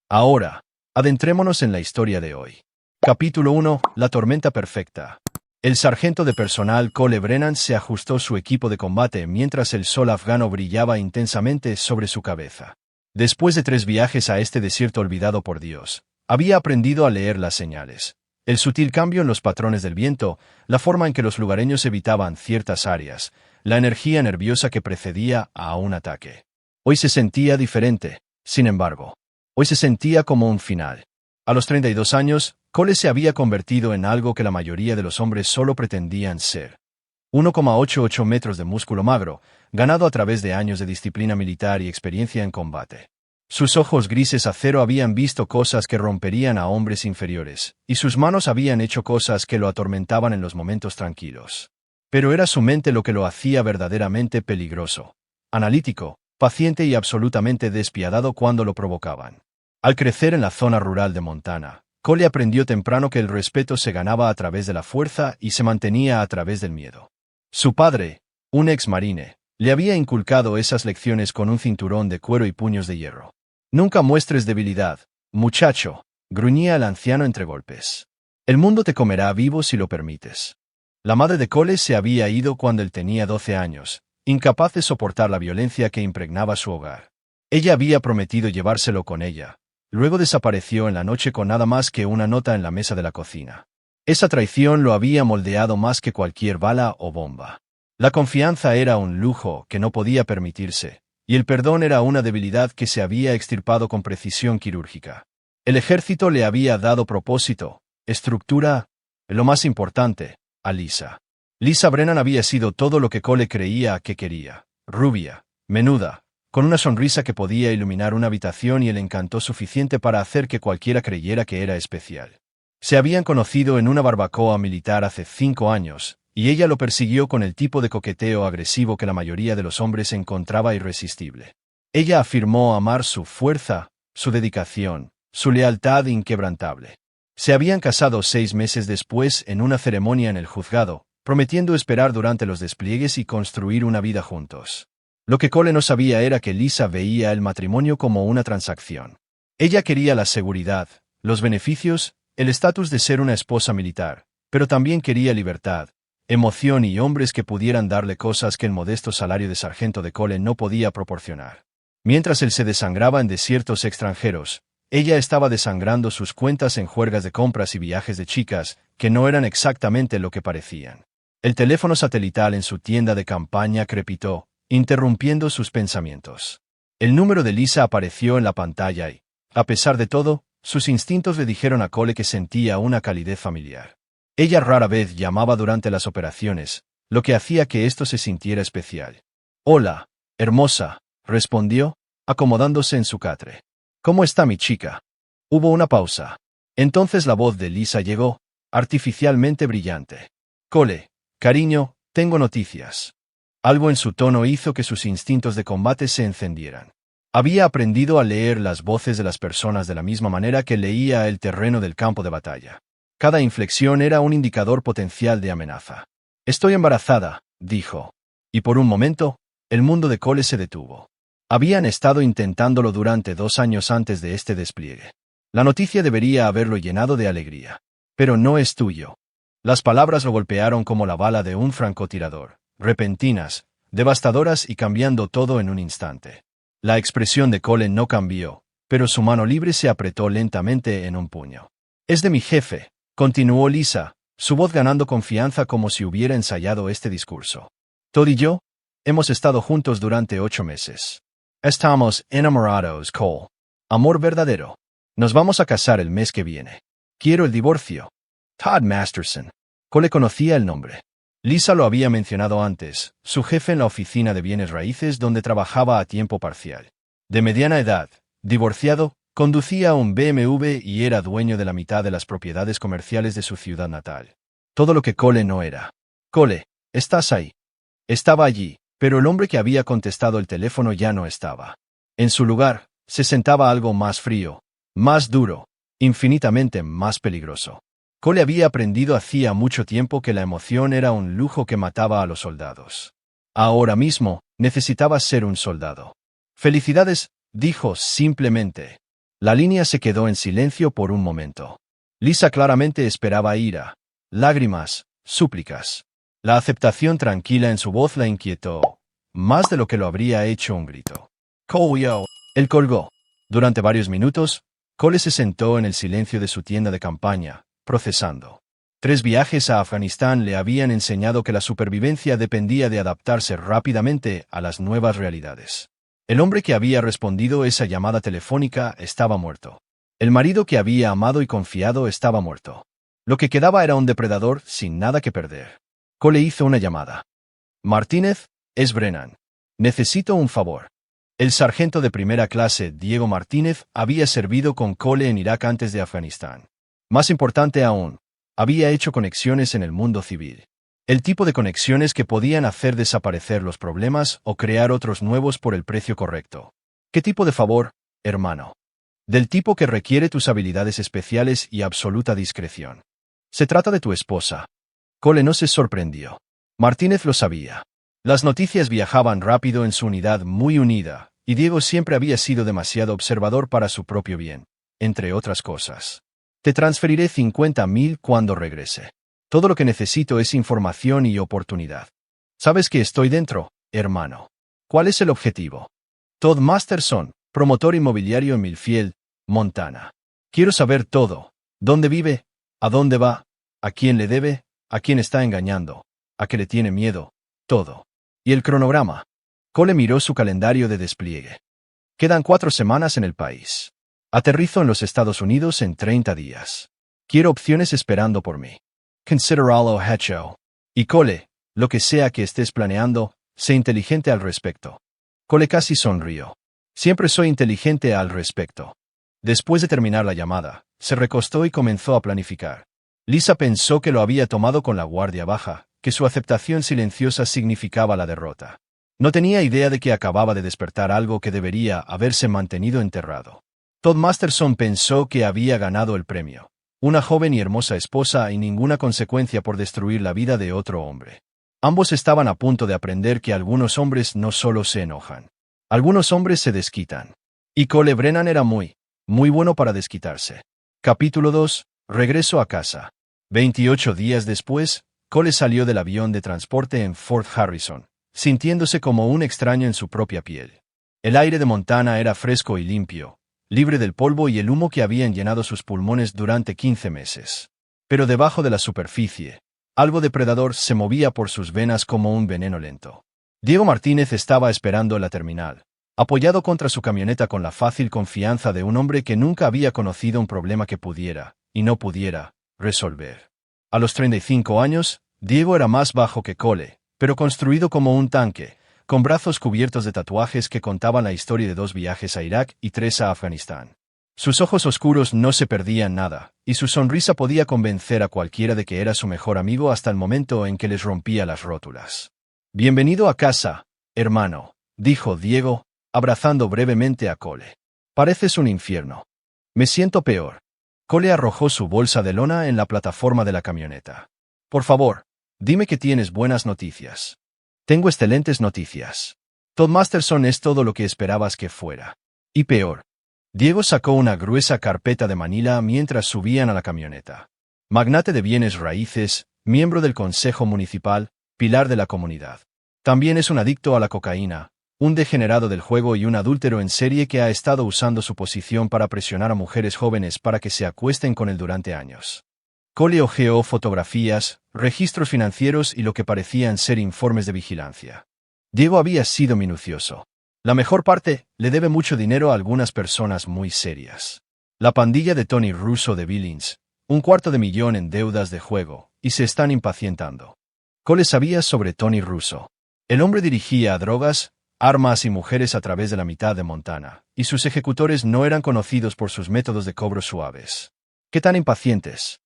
Ahora, adentrémonos en la historia de hoy. Capítulo 1. La tormenta perfecta. El sargento de personal Cole Brennan se ajustó su equipo de combate mientras el sol afgano brillaba intensamente sobre su cabeza. Después de 3 viajes a este desierto olvidado por Dios, había aprendido a leer las señales. El sutil cambio en los patrones del viento, la forma en que los lugareños evitaban ciertas áreas, la energía nerviosa que precedía a un ataque. Hoy se sentía diferente, sin embargo. Hoy se sentía como un final. A los 32 años, Cole se había convertido en algo que la mayoría de los hombres solo pretendían ser. 1,88 metros de músculo magro, ganado a través de años de disciplina militar y experiencia en combate. Sus ojos grises acero habían visto cosas que romperían a hombres inferiores, y sus manos habían hecho cosas que lo atormentaban en los momentos tranquilos. Pero era su mente lo que lo hacía verdaderamente peligroso. Analítico, paciente y absolutamente despiadado cuando lo provocaban. Al crecer en la zona rural de Montana, Cole aprendió temprano que el respeto se ganaba a través de la fuerza y se mantenía a través del miedo. Su padre, un ex marine, le había inculcado esas lecciones con un cinturón de cuero y puños de hierro. Nunca muestres debilidad, muchacho, gruñía el anciano entre golpes. El mundo te comerá vivo si lo permites. La madre de Cole se había ido cuando él tenía 12 años, incapaz de soportar la violencia que impregnaba su hogar. Ella había prometido llevárselo con ella. Luego desapareció en la noche con nada más que una nota en la mesa de la cocina. Esa traición lo había moldeado más que cualquier bala o bomba. La confianza era un lujo que no podía permitirse, y el perdón era una debilidad que se había extirpado con precisión quirúrgica. El ejército le había dado propósito, estructura, lo más importante, a Lisa. Lisa Brennan había sido todo lo que Cole creía que quería. Rubia, menuda, con una sonrisa que podía iluminar una habitación y el encanto suficiente para hacer que cualquiera creyera que era especial. Se habían conocido en una barbacoa militar hace 5 años, y ella lo persiguió con el tipo de coqueteo agresivo que la mayoría de los hombres encontraba irresistible. Ella afirmó amar su fuerza, su dedicación, su lealtad inquebrantable. Se habían casado 6 meses después en una ceremonia en el juzgado, prometiendo esperar durante los despliegues y construir una vida juntos. Lo que Cole no sabía era que Lisa veía el matrimonio como una transacción. Ella quería la seguridad, los beneficios, el estatus de ser una esposa militar, pero también quería libertad, emoción y hombres que pudieran darle cosas que el modesto salario de sargento de Cole no podía proporcionar. Mientras él se desangraba en desiertos extranjeros, ella estaba desangrando sus cuentas en juergas de compras y viajes de chicas que no eran exactamente lo que parecían. El teléfono satelital en su tienda de campaña crepitó, interrumpiendo sus pensamientos. El número de Lisa apareció en la pantalla y, a pesar de todo, sus instintos le dijeron a Cole que sentía una calidez familiar. Ella rara vez llamaba durante las operaciones, lo que hacía que esto se sintiera especial. «Hola, hermosa», respondió, acomodándose en su catre. «¿Cómo está mi chica?» Hubo una pausa. Entonces la voz de Lisa llegó, artificialmente brillante. «Cole, cariño, tengo noticias». Algo en su tono hizo que sus instintos de combate se encendieran. Había aprendido a leer las voces de las personas de la misma manera que leía el terreno del campo de batalla. Cada inflexión era un indicador potencial de amenaza. «Estoy embarazada», dijo. Y por un momento, el mundo de Cole se detuvo. Habían estado intentándolo durante 2 años antes de este despliegue. La noticia debería haberlo llenado de alegría. «Pero no es tuyo». Las palabras lo golpearon como la bala de un francotirador, repentinas, devastadoras y cambiando todo en un instante. La expresión de Cole no cambió, pero su mano libre se apretó lentamente en un puño. «Es de mi jefe», continuó Lisa, su voz ganando confianza como si hubiera ensayado este discurso. «Todd y yo hemos estado juntos durante 8 meses. Estamos enamorados, Cole. Amor verdadero. Nos vamos a casar el mes que viene. Quiero el divorcio». Todd Masterson. Cole conocía el nombre. Lisa lo había mencionado antes, su jefe en la oficina de bienes raíces donde trabajaba a tiempo parcial. De mediana edad, divorciado, conducía un BMW y era dueño de la mitad de las propiedades comerciales de su ciudad natal. Todo lo que Cole no era. «Cole, ¿estás ahí?» Estaba allí, pero el hombre que había contestado el teléfono ya no estaba. En su lugar, se sentaba algo más frío, más duro, infinitamente más peligroso. Cole había aprendido hacía mucho tiempo que la emoción era un lujo que mataba a los soldados. Ahora mismo, necesitaba ser un soldado. «Felicidades», dijo simplemente. La línea se quedó en silencio por un momento. Lisa claramente esperaba ira, lágrimas, súplicas. La aceptación tranquila en su voz la inquietó, más de lo que lo habría hecho un grito. Cole. Él colgó. Durante varios minutos, Cole se sentó en el silencio de su tienda de campaña, procesando. 3 viajes a Afganistán le habían enseñado que la supervivencia dependía de adaptarse rápidamente a las nuevas realidades. El hombre que había respondido esa llamada telefónica estaba muerto. El marido que había amado y confiado estaba muerto. Lo que quedaba era un depredador sin nada que perder. Cole hizo una llamada. Martínez, es Brennan. Necesito un favor. El sargento de primera clase, Diego Martínez, había servido con Cole en Irak antes de Afganistán. Más importante aún, había hecho conexiones en el mundo civil. El tipo de conexiones que podían hacer desaparecer los problemas o crear otros nuevos por el precio correcto. ¿Qué tipo de favor, hermano? Del tipo que requiere tus habilidades especiales y absoluta discreción. Se trata de tu esposa. Cole no se sorprendió. Martínez lo sabía. Las noticias viajaban rápido en su unidad muy unida, y Diego siempre había sido demasiado observador para su propio bien, entre otras cosas. Te transferiré 50.000 cuando regrese. Todo lo que necesito es información y oportunidad. ¿Sabes que estoy dentro, hermano? ¿Cuál es el objetivo? Todd Masterson, promotor inmobiliario en Millfield, Montana. Quiero saber todo. ¿Dónde vive? ¿A dónde va? ¿A quién le debe? ¿A quién está engañando? ¿A qué le tiene miedo? Todo. ¿Y el cronograma? Cole miró su calendario de despliegue. Quedan 4 semanas en el país. Aterrizo en los Estados Unidos en 30 días. Quiero opciones esperando por mí. Consideralo hecho. Y Cole, lo que sea que estés planeando, sé inteligente al respecto. Cole casi sonrió. Siempre soy inteligente al respecto. Después de terminar la llamada, se recostó y comenzó a planificar. Lisa pensó que lo había tomado con la guardia baja, que su aceptación silenciosa significaba la derrota. No tenía idea de que acababa de despertar algo que debería haberse mantenido enterrado. Todd Masterson pensó que había ganado el premio. Una joven y hermosa esposa y ninguna consecuencia por destruir la vida de otro hombre. Ambos estaban a punto de aprender que algunos hombres no solo se enojan. Algunos hombres se desquitan. Y Cole Brennan era muy bueno para desquitarse. Capítulo 2. Regreso a casa. 28 días después, Cole salió del avión de transporte en Fort Harrison, sintiéndose como un extraño en su propia piel. El aire de Montana era fresco y limpio, libre del polvo y el humo que habían llenado sus pulmones durante 15 meses. Pero debajo de la superficie, algo depredador se movía por sus venas como un veneno lento. Diego Martínez estaba esperando en la terminal, apoyado contra su camioneta con la fácil confianza de un hombre que nunca había conocido un problema que pudiera, y no pudiera, resolver. A los 35 años, Diego era más bajo que Cole, pero construido como un tanque, con brazos cubiertos de tatuajes que contaban la historia de 2 viajes a Irak y 3 a Afganistán. Sus ojos oscuros no se perdían nada, y su sonrisa podía convencer a cualquiera de que era su mejor amigo hasta el momento en que les rompía las rótulas. Bienvenido a casa, hermano, dijo Diego, abrazando brevemente a Cole. Pareces un infierno. Me siento peor. Cole arrojó su bolsa de lona en la plataforma de la camioneta. Por favor, dime que tienes buenas noticias. Tengo excelentes noticias. Todd Masterson es todo lo que esperabas que fuera. Y peor. Diego sacó una gruesa carpeta de Manila mientras subían a la camioneta. Magnate de bienes raíces, miembro del Consejo Municipal, pilar de la comunidad. También es un adicto a la cocaína, un degenerado del juego y un adúltero en serie que ha estado usando su posición para presionar a mujeres jóvenes para que se acuesten con él durante años. Cole hojeó fotografías, registros financieros y lo que parecían ser informes de vigilancia. Diego había sido minucioso. La mejor parte, le debe mucho dinero a algunas personas muy serias. La pandilla de Tony Russo de Billings, $250,000 en deudas de juego, y se están impacientando. Cole sabía sobre Tony Russo. El hombre dirigía a drogas, armas y mujeres a través de la mitad de Montana, y sus ejecutores no eran conocidos por sus métodos de cobro suaves. ¿Qué tan impacientes?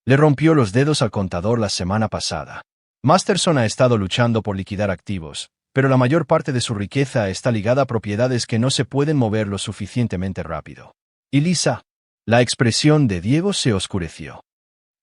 Le rompió los dedos al contador la semana pasada. Masterson ha estado luchando por liquidar activos, pero la mayor parte de su riqueza está ligada a propiedades que no se pueden mover lo suficientemente rápido. ¿Y Lisa? La expresión de Diego se oscureció.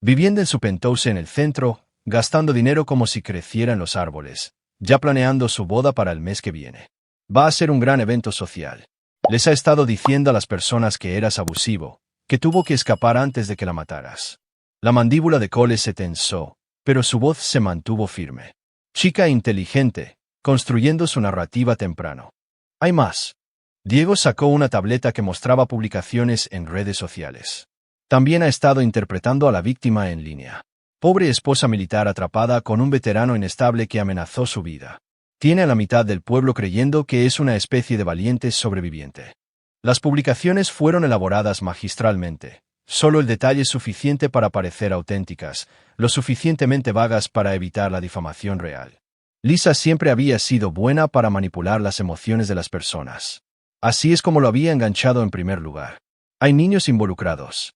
Viviendo en su penthouse en el centro, gastando dinero como si creciera en los árboles, ya planeando su boda para el mes que viene. Va a ser un gran evento social. Les ha estado diciendo a las personas que eras abusivo, que tuvo que escapar antes de que la mataras. La mandíbula de Cole se tensó, pero su voz se mantuvo firme. Chica inteligente, construyendo su narrativa temprano. Hay más. Diego sacó una tableta que mostraba publicaciones en redes sociales. También ha estado interpretando a la víctima en línea. Pobre esposa militar atrapada con un veterano inestable que amenazó su vida. Tiene a la mitad del pueblo creyendo que es una especie de valiente sobreviviente. Las publicaciones fueron elaboradas magistralmente. Solo el detalle suficiente para parecer auténticas, lo suficientemente vagas para evitar la difamación real. Lisa siempre había sido buena para manipular las emociones de las personas. Así es como lo había enganchado en primer lugar. Hay niños involucrados.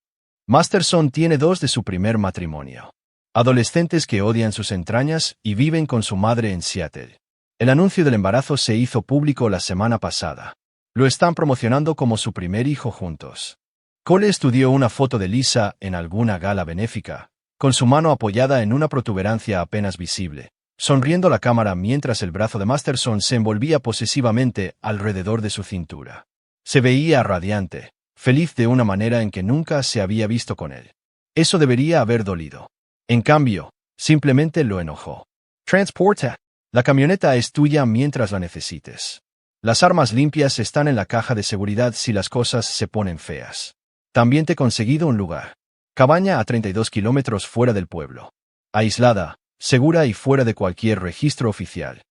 Masterson tiene 2 de su primer matrimonio. Adolescentes que odian sus entrañas y viven con su madre en Seattle. El anuncio del embarazo se hizo público la semana pasada. Lo están promocionando como su primer hijo juntos. Cole estudió una foto de Lisa en alguna gala benéfica, con su mano apoyada en una protuberancia apenas visible, sonriendo a la cámara mientras el brazo de Masterson se envolvía posesivamente alrededor de su cintura. Se veía radiante, feliz de una manera en que nunca se había visto con él. Eso debería haber dolido. En cambio, simplemente lo enojó. Transporta. La camioneta es tuya mientras la necesites. Las armas limpias están en la caja de seguridad si las cosas se ponen feas. También te he conseguido un lugar. Cabaña a 32 kilómetros fuera del pueblo. Aislada, segura y fuera de cualquier registro oficial.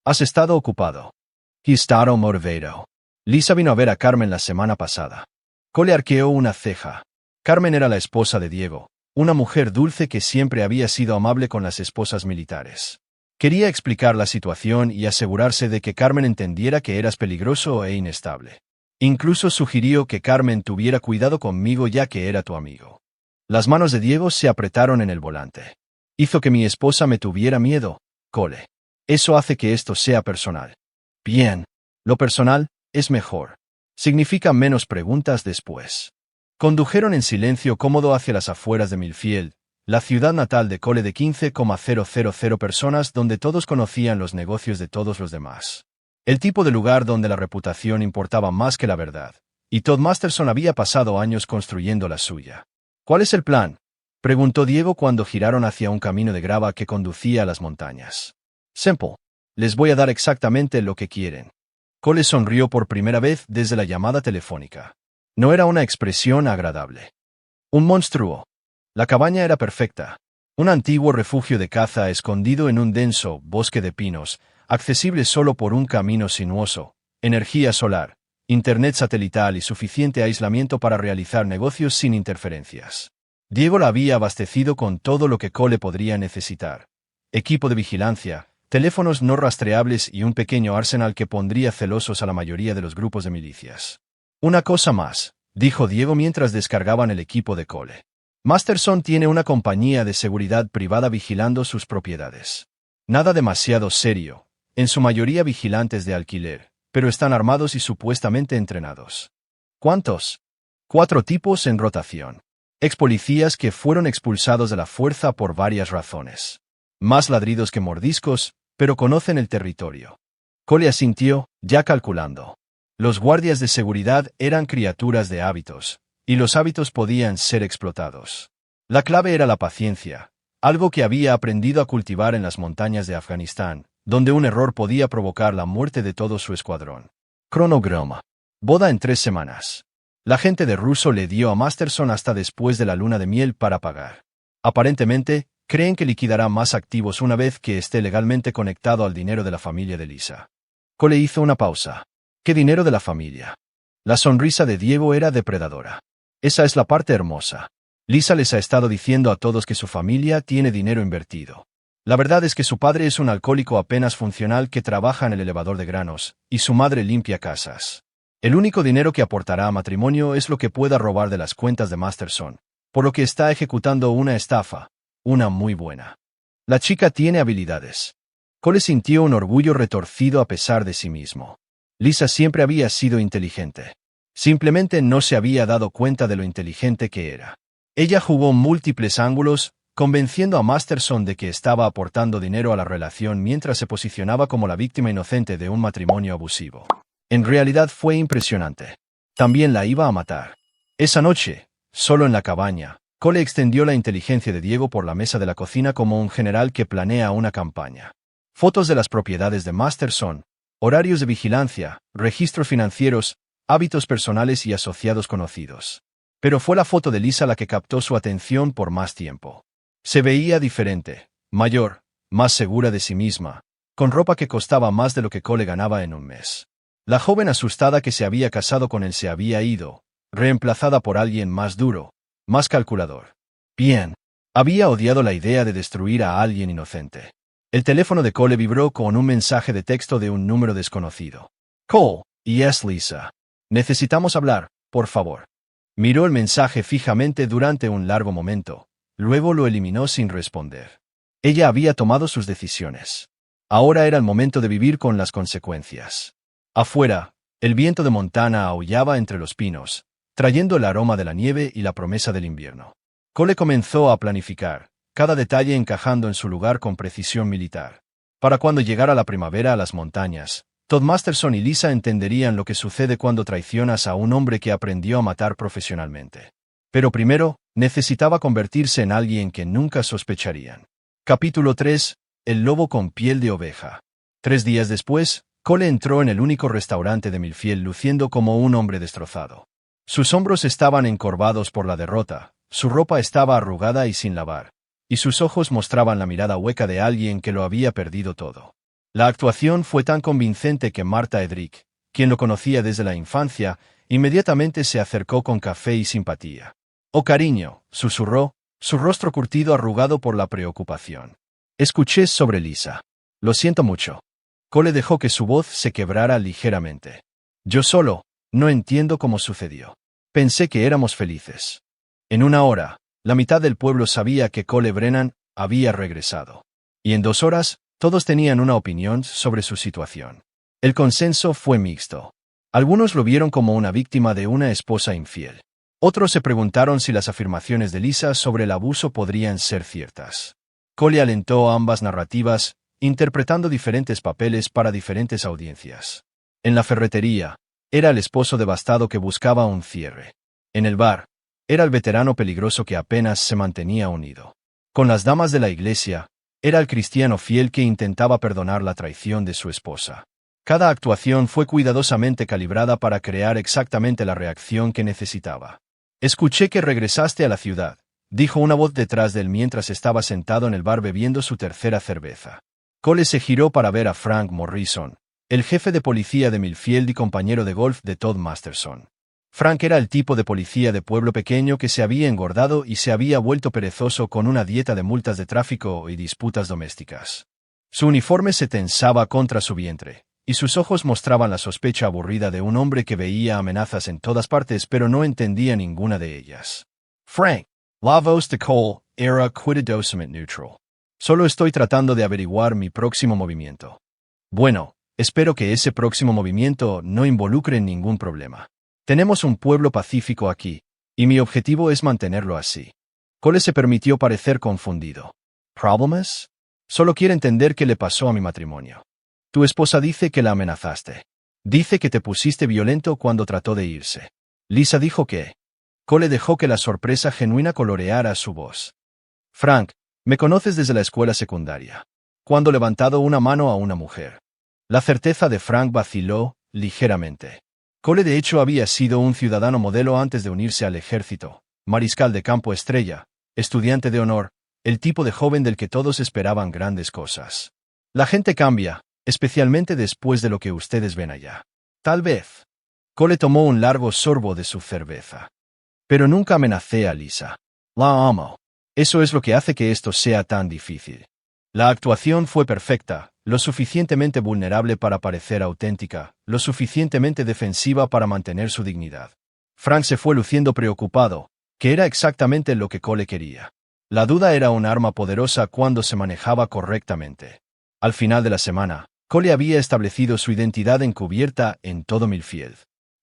Has estado ocupado. He estado motivado. Lisa vino a ver a Carmen la semana pasada. Cole arqueó una ceja. Carmen era la esposa de Diego, una mujer dulce que siempre había sido amable con las esposas militares. Quería explicar la situación y asegurarse de que Carmen entendiera que eras peligroso e inestable. Incluso sugirió que Carmen tuviera cuidado conmigo ya que era tu amigo. Las manos de Diego se apretaron en el volante. Hizo que mi esposa me tuviera miedo, Cole. Eso hace que esto sea personal. Bien. Lo personal es mejor. Significa menos preguntas después. Condujeron en silencio cómodo hacia las afueras de Millfield, la ciudad natal de Cole de 15,000 personas donde todos conocían los negocios de todos los demás. El tipo de lugar donde la reputación importaba más que la verdad, y Todd Masterson había pasado años construyendo la suya. ¿Cuál es el plan?, preguntó Diego cuando giraron hacia un camino de grava que conducía a las montañas. Simple. Les voy a dar exactamente lo que quieren. Cole sonrió por primera vez desde la llamada telefónica. No era una expresión agradable. Un monstruo. La cabaña era perfecta. Un antiguo refugio de caza escondido en un denso bosque de pinos, accesible solo por un camino sinuoso, energía solar, internet satelital y suficiente aislamiento para realizar negocios sin interferencias. Diego la había abastecido con todo lo que Cole podría necesitar. Equipo de vigilancia, teléfonos no rastreables y un pequeño arsenal que pondría celosos a la mayoría de los grupos de milicias. Una cosa más, dijo Diego mientras descargaban el equipo de Cole. Masterson tiene una compañía de seguridad privada vigilando sus propiedades. Nada demasiado serio, en su mayoría vigilantes de alquiler, pero están armados y supuestamente entrenados. ¿Cuántos? 4 tipos en rotación. Ex-policías que fueron expulsados de la fuerza por varias razones. Más ladridos que mordiscos, pero conocen el territorio. Cole asintió, ya calculando. Los guardias de seguridad eran criaturas de hábitos, y los hábitos podían ser explotados. La clave era la paciencia, algo que había aprendido a cultivar en las montañas de Afganistán, donde un error podía provocar la muerte de todo su escuadrón. Cronograma. Boda en 3 semanas. La gente de Russo le dio a Masterson hasta después de la luna de miel para pagar. Aparentemente, creen que liquidará más activos una vez que esté legalmente conectado al dinero de la familia de Lisa. Cole hizo una pausa. ¿Qué dinero de la familia? La sonrisa de Diego era depredadora. Esa es la parte hermosa. Lisa les ha estado diciendo a todos que su familia tiene dinero invertido. La verdad es que su padre es un alcohólico apenas funcional que trabaja en el elevador de granos, y su madre limpia casas. El único dinero que aportará a matrimonio es lo que pueda robar de las cuentas de Masterson, por lo que está ejecutando una estafa, una muy buena. La chica tiene habilidades. Cole sintió un orgullo retorcido a pesar de sí mismo. Lisa siempre había sido inteligente. Simplemente no se había dado cuenta de lo inteligente que era. Ella jugó múltiples ángulos, convenciendo a Masterson de que estaba aportando dinero a la relación mientras se posicionaba como la víctima inocente de un matrimonio abusivo. En realidad fue impresionante. También la iba a matar. Esa noche, solo en la cabaña, Cole extendió la inteligencia de Diego por la mesa de la cocina como un general que planea una campaña. Fotos de las propiedades de Masterson, horarios de vigilancia, registros financieros, hábitos personales y asociados conocidos. Pero fue la foto de Lisa la que captó su atención por más tiempo. Se veía diferente, mayor, más segura de sí misma, con ropa que costaba más de lo que Cole ganaba en un mes. La joven asustada que se había casado con él se había ido, reemplazada por alguien más duro, más calculador. Bien. Había odiado la idea de destruir a alguien inocente. El teléfono de Cole vibró con un mensaje de texto de un número desconocido. Cole, y es Lisa. Necesitamos hablar, por favor. Miró el mensaje fijamente durante un largo momento, luego lo eliminó sin responder. Ella había tomado sus decisiones. Ahora era el momento de vivir con las consecuencias. Afuera, el viento de Montana aullaba entre los pinos, trayendo el aroma de la nieve y la promesa del invierno. Cole comenzó a planificar, cada detalle encajando en su lugar con precisión militar. Para cuando llegara la primavera a las montañas, Todd Masterson y Lisa entenderían lo que sucede cuando traicionas a un hombre que aprendió a matar profesionalmente. Pero primero, necesitaba convertirse en alguien que nunca sospecharían. Capítulo 3. El lobo con piel de oveja. 3 días después, Cole entró en el único restaurante de Millfield luciendo como un hombre destrozado. Sus hombros estaban encorvados por la derrota, su ropa estaba arrugada y sin lavar, y sus ojos mostraban la mirada hueca de alguien que lo había perdido todo. La actuación fue tan convincente que Marta Edrick, quien lo conocía desde la infancia, inmediatamente se acercó con café y simpatía. «Oh, cariño», susurró, su rostro curtido arrugado por la preocupación. «Escuché sobre Lisa. Lo siento mucho». Cole dejó que su voz se quebrara ligeramente. «Yo solo, no entiendo cómo sucedió. Pensé que éramos felices». En una hora, la mitad del pueblo sabía que Cole Brennan había regresado. Y en 2 horas, todos tenían una opinión sobre su situación. El consenso fue mixto. Algunos lo vieron como una víctima de una esposa infiel. Otros se preguntaron si las afirmaciones de Lisa sobre el abuso podrían ser ciertas. Cole alentó ambas narrativas, interpretando diferentes papeles para diferentes audiencias. En la ferretería, era el esposo devastado que buscaba un cierre. En el bar, era el veterano peligroso que apenas se mantenía unido. Con las damas de la iglesia, era el cristiano fiel que intentaba perdonar la traición de su esposa. Cada actuación fue cuidadosamente calibrada para crear exactamente la reacción que necesitaba. «Escuché que regresaste a la ciudad», dijo una voz detrás de él mientras estaba sentado en el bar bebiendo su tercera cerveza. Cole se giró para ver a Frank Morrison, el jefe de policía de Millfield y compañero de golf de Todd Masterson. Frank era el tipo de policía de pueblo pequeño que se había engordado y se había vuelto perezoso con una dieta de multas de tráfico y disputas domésticas. Su uniforme se tensaba contra su vientre, y sus ojos mostraban la sospecha aburrida de un hombre que veía amenazas en todas partes pero no entendía ninguna de ellas. «Frank, la voz de Cole era cuidadosamente neutral. Solo estoy tratando de averiguar mi próximo movimiento. Bueno, espero que ese próximo movimiento no involucre ningún problema. Tenemos un pueblo pacífico aquí, y mi objetivo es mantenerlo así». Cole se permitió parecer confundido. «¿Problemas? Solo quiero entender qué le pasó a mi matrimonio. Tu esposa dice que la amenazaste. Dice que te pusiste violento cuando trató de irse. Lisa dijo que...». Cole dejó que la sorpresa genuina coloreara su voz. «Frank, me conoces desde la escuela secundaria. Cuando he levantado una mano a una mujer». La certeza de Frank vaciló ligeramente. Cole de hecho había sido un ciudadano modelo antes de unirse al ejército, mariscal de campo estrella, estudiante de honor, el tipo de joven del que todos esperaban grandes cosas. La gente cambia, especialmente después de lo que ustedes ven allá. Tal vez. Cole tomó un largo sorbo de su cerveza. Pero nunca amenacé a Lisa. La amo. Eso es lo que hace que esto sea tan difícil. La actuación fue perfecta, lo suficientemente vulnerable para parecer auténtica, lo suficientemente defensiva para mantener su dignidad. Frank se fue luciendo preocupado, que era exactamente lo que Cole quería. La duda era un arma poderosa cuando se manejaba correctamente. Al final de la semana, Cole había establecido su identidad encubierta en todo Millfield.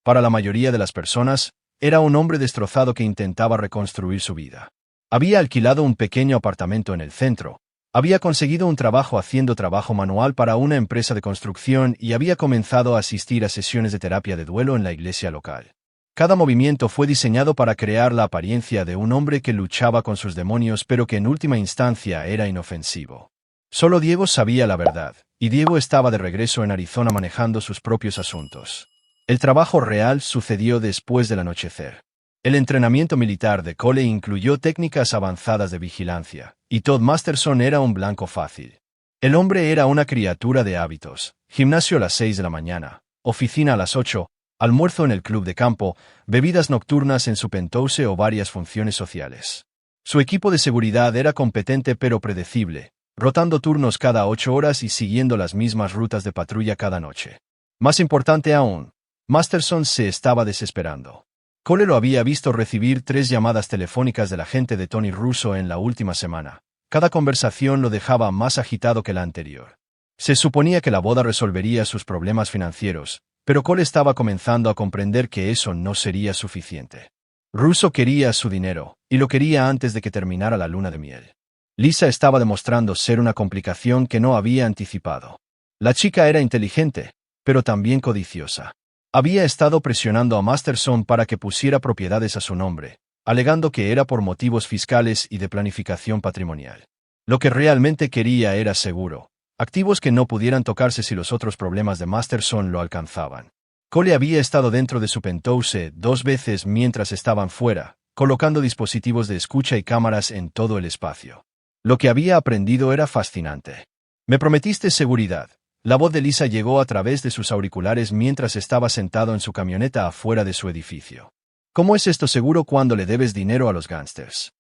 Para la mayoría de las personas, era un hombre destrozado que intentaba reconstruir su vida. Había alquilado un pequeño apartamento en el centro, Había conseguido un trabajo haciendo trabajo manual para una empresa de construcción y había comenzado a asistir a sesiones de terapia de duelo en la iglesia local. Cada movimiento fue diseñado para crear la apariencia de un hombre que luchaba con sus demonios pero que en última instancia era inofensivo. Solo Diego sabía la verdad, y Diego estaba de regreso en Arizona manejando sus propios asuntos. El trabajo real sucedió después del anochecer. El entrenamiento militar de Cole incluyó técnicas avanzadas de vigilancia, y Todd Masterson era un blanco fácil. El hombre era una criatura de hábitos: gimnasio a las 6 de la mañana, oficina a las 8, almuerzo en el club de campo, bebidas nocturnas en su penthouse o varias funciones sociales. Su equipo de seguridad era competente pero predecible, rotando turnos cada 8 horas y siguiendo las mismas rutas de patrulla cada noche. Más importante aún, Masterson se estaba desesperando. Cole lo había visto recibir 3 llamadas telefónicas del agente de Tony Russo en la última semana. Cada conversación lo dejaba más agitado que la anterior. Se suponía que la boda resolvería sus problemas financieros, pero Cole estaba comenzando a comprender que eso no sería suficiente. Russo quería su dinero, y lo quería antes de que terminara la luna de miel. Lisa estaba demostrando ser una complicación que no había anticipado. La chica era inteligente, pero también codiciosa. Había estado presionando a Masterson para que pusiera propiedades a su nombre, alegando que era por motivos fiscales y de planificación patrimonial. Lo que realmente quería era seguro, activos que no pudieran tocarse si los otros problemas de Masterson lo alcanzaban. Cole había estado dentro de su penthouse 2 veces mientras estaban fuera, colocando dispositivos de escucha y cámaras en todo el espacio. Lo que había aprendido era fascinante. «Me prometiste seguridad». La voz de Lisa llegó a través de sus auriculares mientras estaba sentado en su camioneta afuera de su edificio. «¿Cómo es esto seguro cuando le debes dinero a los gángsters?»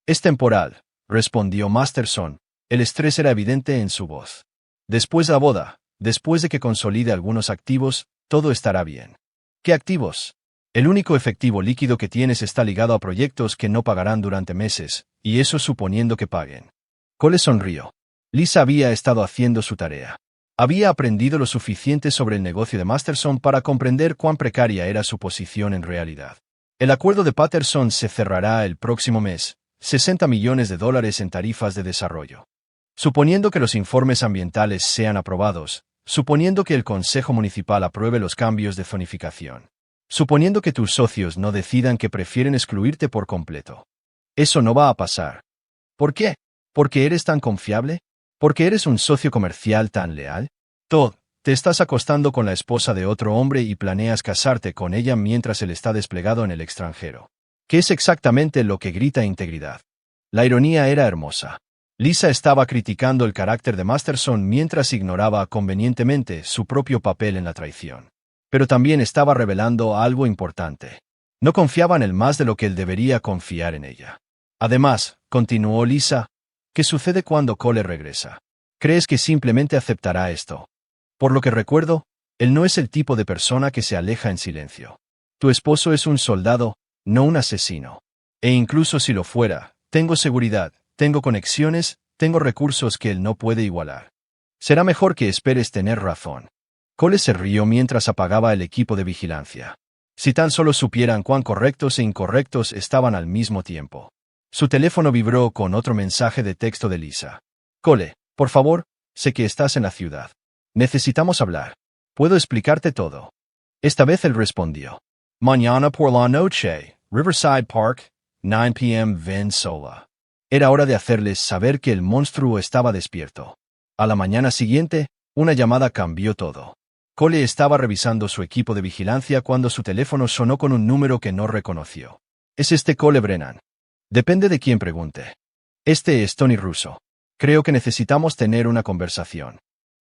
«Es temporal», respondió Masterson. El estrés era evidente en su voz. «Después de la boda, después de que consolide algunos activos, todo estará bien». «¿Qué activos?» «El único efectivo líquido que tienes está ligado a proyectos que no pagarán durante meses, y eso suponiendo que paguen». Cole sonrió. Lisa había estado haciendo su tarea. Había aprendido lo suficiente sobre el negocio de Masterson para comprender cuán precaria era su posición en realidad. El acuerdo de Patterson se cerrará el próximo mes, $60 millones en tarifas de desarrollo. Suponiendo que los informes ambientales sean aprobados, suponiendo que el Consejo Municipal apruebe los cambios de zonificación, suponiendo que tus socios no decidan que prefieren excluirte por completo. Eso no va a pasar. ¿Por qué? ¿Porque eres tan confiable? ¿Porque eres un socio comercial tan leal? Todd, te estás acostando con la esposa de otro hombre y planeas casarte con ella mientras él está desplegado en el extranjero. ¿Qué es exactamente lo que grita integridad? La ironía era hermosa. Lisa estaba criticando el carácter de Masterson mientras ignoraba convenientemente su propio papel en la traición. Pero también estaba revelando algo importante. No confiaba en él más de lo que él debería confiar en ella. Además, continuó Lisa, ¿qué sucede cuando Cole regresa? ¿Crees que simplemente aceptará esto? Por lo que recuerdo, él no es el tipo de persona que se aleja en silencio. Tu esposo es un soldado, no un asesino. E incluso si lo fuera, tengo seguridad, tengo conexiones, tengo recursos que él no puede igualar. Será mejor que esperes tener razón. Cole se rió mientras apagaba el equipo de vigilancia. Si tan solo supieran cuán correctos e incorrectos estaban al mismo tiempo. Su teléfono vibró con otro mensaje de texto de Lisa. Cole, por favor, sé que estás en la ciudad. Necesitamos hablar. Puedo explicarte todo. Esta vez él respondió. Mañana por la noche, Riverside Park, 9 p.m. Ven sola. Era hora de hacerles saber que el monstruo estaba despierto. A la mañana siguiente, una llamada cambió todo. Cole estaba revisando su equipo de vigilancia cuando su teléfono sonó con un número que no reconoció. ¿Es este Cole Brennan? Depende de quién pregunte. Este es Tony Russo. Creo que necesitamos tener una conversación.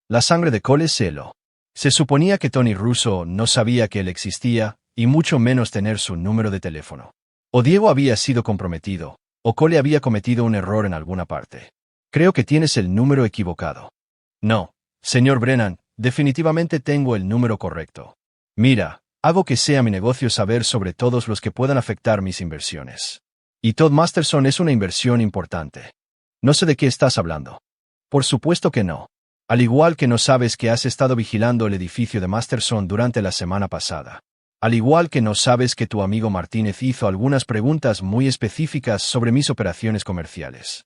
La sangre de Cole se heló. Se suponía que Tony Russo no sabía que él existía, y mucho menos tener su número de teléfono. O Diego había sido comprometido, o Cole había cometido un error en alguna parte. Creo que tienes el número equivocado. No, señor Brennan, definitivamente tengo el número correcto. Mira, hago que sea mi negocio saber sobre todos los que puedan afectar mis inversiones. Y Todd Masterson es una inversión importante. No sé de qué estás hablando. Por supuesto que no. Al igual que no sabes que has estado vigilando el edificio de Masterson durante la semana pasada. Al igual que no sabes que tu amigo Martínez hizo algunas preguntas muy específicas sobre mis operaciones comerciales.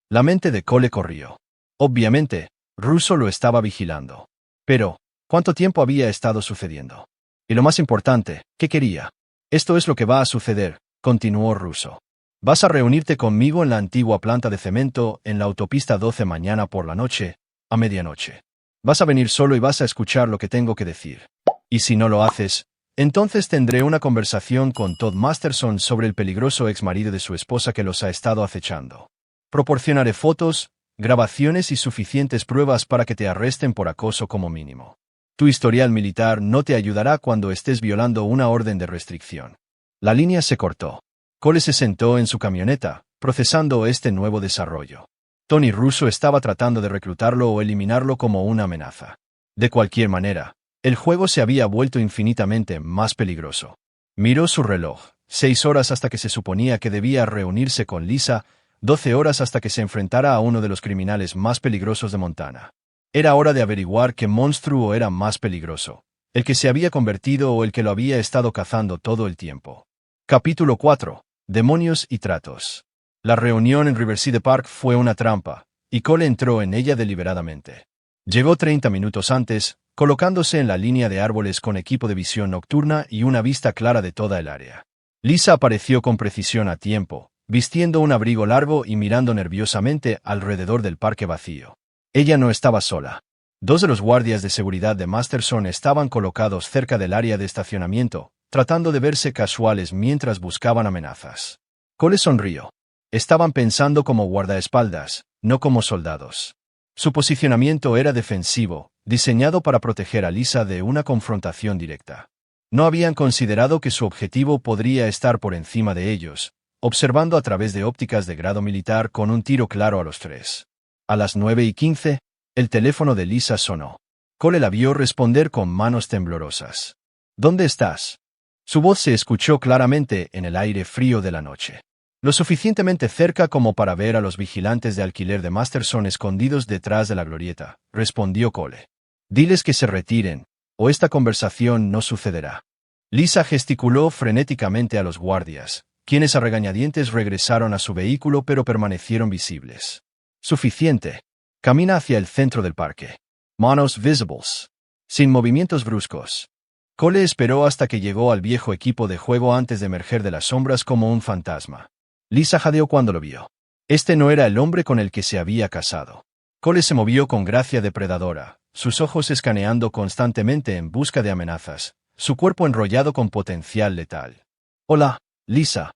La mente de Cole corrió. Obviamente, Russo lo estaba vigilando. Pero, ¿cuánto tiempo había estado sucediendo? Y lo más importante, ¿qué quería? Esto es lo que va a suceder, continuó Russo. Vas a reunirte conmigo en la antigua planta de cemento en la autopista 12 mañana por la noche, a medianoche. Vas a venir solo y vas a escuchar lo que tengo que decir. Y si no lo haces, entonces tendré una conversación con Todd Masterson sobre el peligroso exmarido de su esposa que los ha estado acechando. Proporcionaré fotos, grabaciones y suficientes pruebas para que te arresten por acoso como mínimo. Tu historial militar no te ayudará cuando estés violando una orden de restricción. La línea se cortó. Cole se sentó en su camioneta, procesando este nuevo desarrollo. Tony Russo estaba tratando de reclutarlo o eliminarlo como una amenaza. De cualquier manera, el juego se había vuelto infinitamente más peligroso. Miró su reloj, 6 horas hasta que se suponía que debía reunirse con Lisa, 12 horas hasta que se enfrentara a uno de los criminales más peligrosos de Montana. Era hora de averiguar qué monstruo era más peligroso, el que se había convertido o el que lo había estado cazando todo el tiempo. Capítulo 4. Demonios y tratos. La reunión en Riverside Park fue una trampa, y Cole entró en ella deliberadamente. Llegó 30 minutos antes, colocándose en la línea de árboles con equipo de visión nocturna y una vista clara de toda el área. Lisa apareció con precisión a tiempo, vistiendo un abrigo largo y mirando nerviosamente alrededor del parque vacío. Ella no estaba sola. 2 de los guardias de seguridad de Masterson estaban colocados cerca del área de estacionamiento, tratando de verse casuales mientras buscaban amenazas. Cole sonrió. Estaban pensando como guardaespaldas, no como soldados. Su posicionamiento era defensivo, diseñado para proteger a Lisa de una confrontación directa. No habían considerado que su objetivo podría estar por encima de ellos, observando a través de ópticas de grado militar con un tiro claro a los 3. A las 9:15, el teléfono de Lisa sonó. Cole la vio responder con manos temblorosas. ¿Dónde estás? Su voz se escuchó claramente en el aire frío de la noche. Lo suficientemente cerca como para ver a los vigilantes de alquiler de Masterson escondidos detrás de la glorieta, respondió Cole. Diles que se retiren, o esta conversación no sucederá. Lisa gesticuló frenéticamente a los guardias, quienes a regañadientes regresaron a su vehículo pero permanecieron visibles. Suficiente. Camina hacia el centro del parque. Manos visibles. Sin movimientos bruscos. Cole esperó hasta que llegó al viejo equipo de juego antes de emerger de las sombras como un fantasma. Lisa jadeó cuando lo vio. Este no era el hombre con el que se había casado. Cole se movió con gracia depredadora, sus ojos escaneando constantemente en busca de amenazas, su cuerpo enrollado con potencial letal. Hola, Lisa.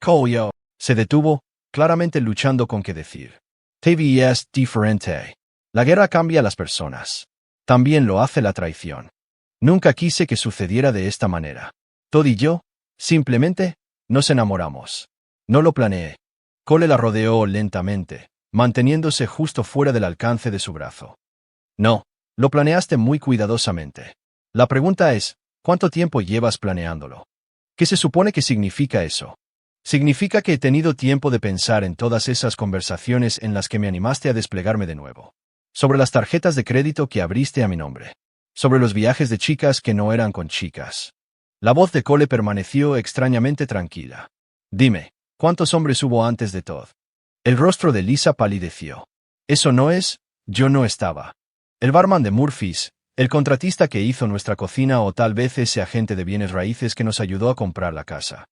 Cole se detuvo, claramente luchando con qué decir. TV es diferente. La guerra cambia a las personas. También lo hace la traición. Nunca quise que sucediera de esta manera. Todd y yo, simplemente, nos enamoramos. No lo planeé. Cole la rodeó lentamente, manteniéndose justo fuera del alcance de su brazo. No, lo planeaste muy cuidadosamente. La pregunta es, ¿cuánto tiempo llevas planeándolo? ¿Qué se supone que significa eso? Significa que he tenido tiempo de pensar en todas esas conversaciones en las que me animaste a desplegarme de nuevo. Sobre las tarjetas de crédito que abriste a mi nombre. Sobre los viajes de chicas que no eran con chicas. La voz de Cole permaneció extrañamente tranquila. Dime, ¿cuántos hombres hubo antes de Todd? El rostro de Lisa palideció. Eso no es, yo no estaba. El barman de Murphy's, el contratista que hizo nuestra cocina o tal vez ese agente de bienes raíces que nos ayudó a comprar la casa.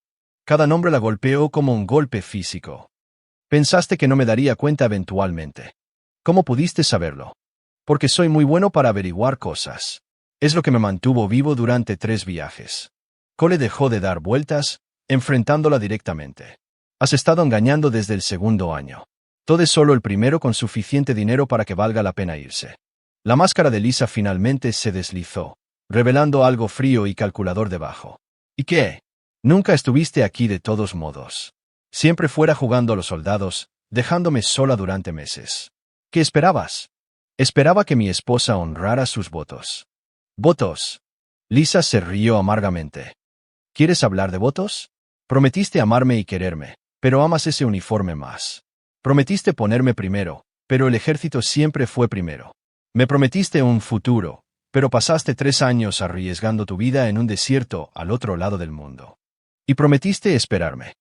Cada nombre la golpeó como un golpe físico. Pensaste que no me daría cuenta eventualmente. ¿Cómo pudiste saberlo? Porque soy muy bueno para averiguar cosas. Es lo que me mantuvo vivo durante 3 viajes. Cole dejó de dar vueltas, enfrentándola directamente. Has estado engañando desde el 2.º año. Todo es solo el primero con suficiente dinero para que valga la pena irse. La máscara de Lisa finalmente se deslizó, revelando algo frío y calculador debajo. ¿Y qué? Nunca estuviste aquí de todos modos. Siempre fuera jugando a los soldados, dejándome sola durante meses. ¿Qué esperabas? Esperaba que mi esposa honrara sus votos. ¿Votos? Lisa se rió amargamente. ¿Quieres hablar de votos? Prometiste amarme y quererme, pero amas ese uniforme más. Prometiste ponerme primero, pero el ejército siempre fue primero. Me prometiste un futuro, pero pasaste 3 años arriesgando tu vida en un desierto al otro lado del mundo. Y prometiste esperarme.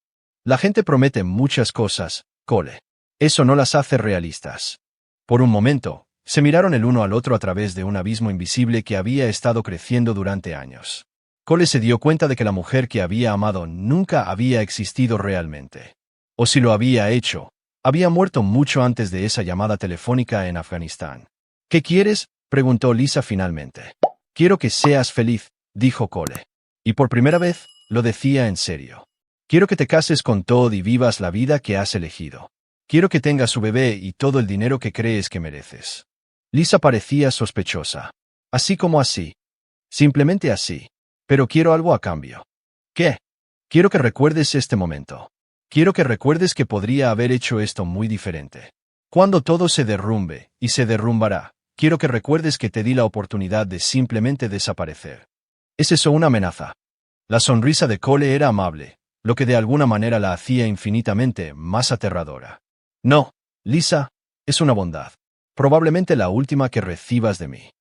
La gente promete muchas cosas, Cole. Eso no las hace realistas. Por un momento, se miraron el uno al otro a través de un abismo invisible que había estado creciendo durante años. Cole se dio cuenta de que la mujer que había amado nunca había existido realmente. O si lo había hecho, había muerto mucho antes de esa llamada telefónica en Afganistán. ¿Qué quieres?, preguntó Lisa finalmente. Quiero que seas feliz, dijo Cole. Y por primera vez, lo decía en serio. Quiero que te cases con Todd y vivas la vida que has elegido. Quiero que tengas su bebé y todo el dinero que crees que mereces. Lisa parecía sospechosa. Así como así. Simplemente así. Pero quiero algo a cambio. ¿Qué? Quiero que recuerdes este momento. Quiero que recuerdes que podría haber hecho esto muy diferente. Cuando todo se derrumbe, y se derrumbará, quiero que recuerdes que te di la oportunidad de simplemente desaparecer. ¿Es eso una amenaza? La sonrisa de Cole era amable, lo que de alguna manera la hacía infinitamente más aterradora. No, Lisa, es una bondad. Probablemente la última que recibas de mí.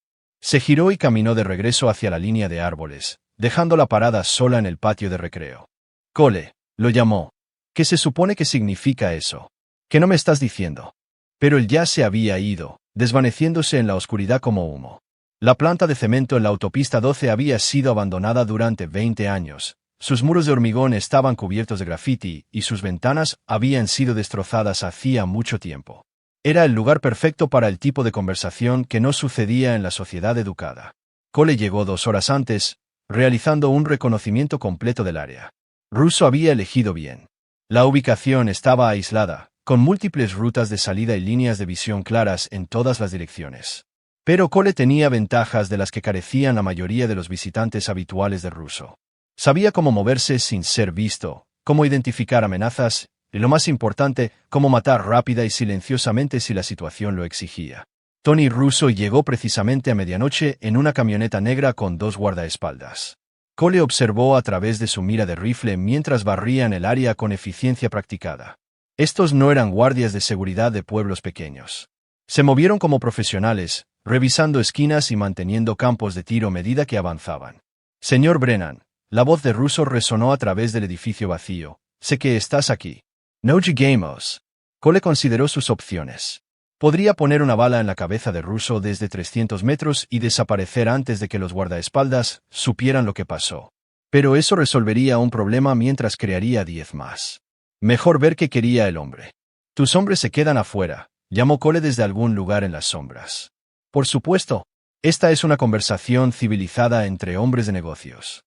Se giró y caminó de regreso hacia la línea de árboles, dejándola parada sola en el patio de recreo. Cole, lo llamó. ¿Qué se supone que significa eso? ¿Qué no me estás diciendo? Pero él ya se había ido, desvaneciéndose en la oscuridad como humo. La planta de cemento en la autopista 12 había sido abandonada durante 20 años. Sus muros de hormigón estaban cubiertos de grafiti y sus ventanas habían sido destrozadas hacía mucho tiempo. Era el lugar perfecto para el tipo de conversación que no sucedía en la sociedad educada. Cole llegó 2 horas antes, realizando un reconocimiento completo del área. Russo había elegido bien. La ubicación estaba aislada, con múltiples rutas de salida y líneas de visión claras en todas las direcciones. Pero Cole tenía ventajas de las que carecían la mayoría de los visitantes habituales de Russo. Sabía cómo moverse sin ser visto, cómo identificar amenazas, y lo más importante, cómo matar rápida y silenciosamente si la situación lo exigía. Tony Russo llegó precisamente a medianoche en una camioneta negra con 2 guardaespaldas. Cole observó a través de su mira de rifle mientras barrían el área con eficiencia practicada. Estos no eran guardias de seguridad de pueblos pequeños. Se movieron como profesionales, revisando esquinas y manteniendo campos de tiro a medida que avanzaban. Señor Brennan, la voz de Russo resonó a través del edificio vacío. Sé que estás aquí. No lleguemos. Cole consideró sus opciones. Podría poner una bala en la cabeza de Russo desde 300 metros y desaparecer antes de que los guardaespaldas supieran lo que pasó. Pero eso resolvería un problema mientras crearía 10 más. Mejor ver qué quería el hombre. Tus hombres se quedan afuera, llamó Cole desde algún lugar en las sombras. Por supuesto, esta es una conversación civilizada entre hombres de negocios.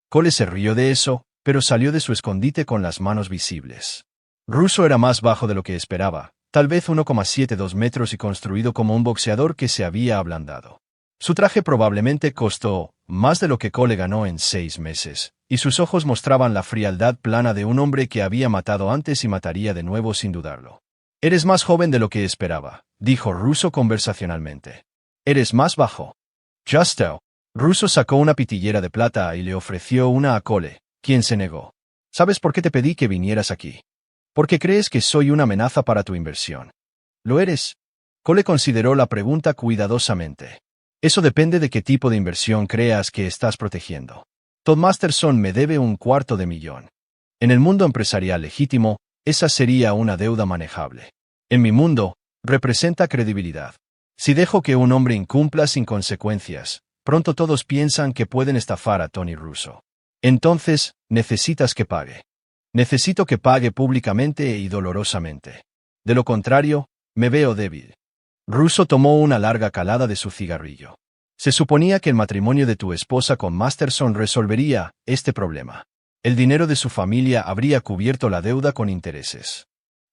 Cole se rió de eso, pero salió de su escondite con las manos visibles. Russo era más bajo de lo que esperaba, tal vez 1,72 metros y construido como un boxeador que se había ablandado. Su traje probablemente costó más de lo que Cole ganó en 6 meses, y sus ojos mostraban la frialdad plana de un hombre que había matado antes y mataría de nuevo sin dudarlo. Eres más joven de lo que esperaba, dijo Russo conversacionalmente. Eres más bajo. Justo. Russo sacó una pitillera de plata y le ofreció una a Cole, quien se negó. ¿Sabes por qué te pedí que vinieras aquí? Porque crees que soy una amenaza para tu inversión. ¿Lo eres? Cole consideró la pregunta cuidadosamente. Eso depende de qué tipo de inversión creas que estás protegiendo. Todd Masterson me debe $250,000. En el mundo empresarial legítimo, esa sería una deuda manejable. En mi mundo, representa credibilidad. Si dejo que un hombre incumpla sin consecuencias, pronto todos piensan que pueden estafar a Tony Russo. Entonces, necesitas que pague. Necesito que pague públicamente y dolorosamente. De lo contrario, me veo débil. Russo tomó una larga calada de su cigarrillo. Se suponía que el matrimonio de tu esposa con Masterson resolvería este problema. El dinero de su familia habría cubierto la deuda con intereses.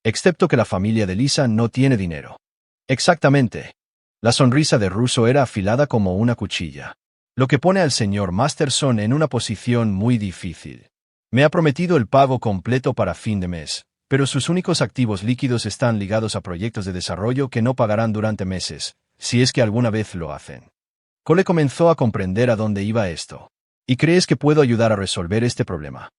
Excepto que la familia de Lisa no tiene dinero. Exactamente. La sonrisa de Russo era afilada como una cuchilla. Lo que pone al señor Masterson en una posición muy difícil. Me ha prometido el pago completo para fin de mes, pero sus únicos activos líquidos están ligados a proyectos de desarrollo que no pagarán durante meses, si es que alguna vez lo hacen. Cole comenzó a comprender a dónde iba esto. ¿Y crees que puedo ayudar a resolver este problema?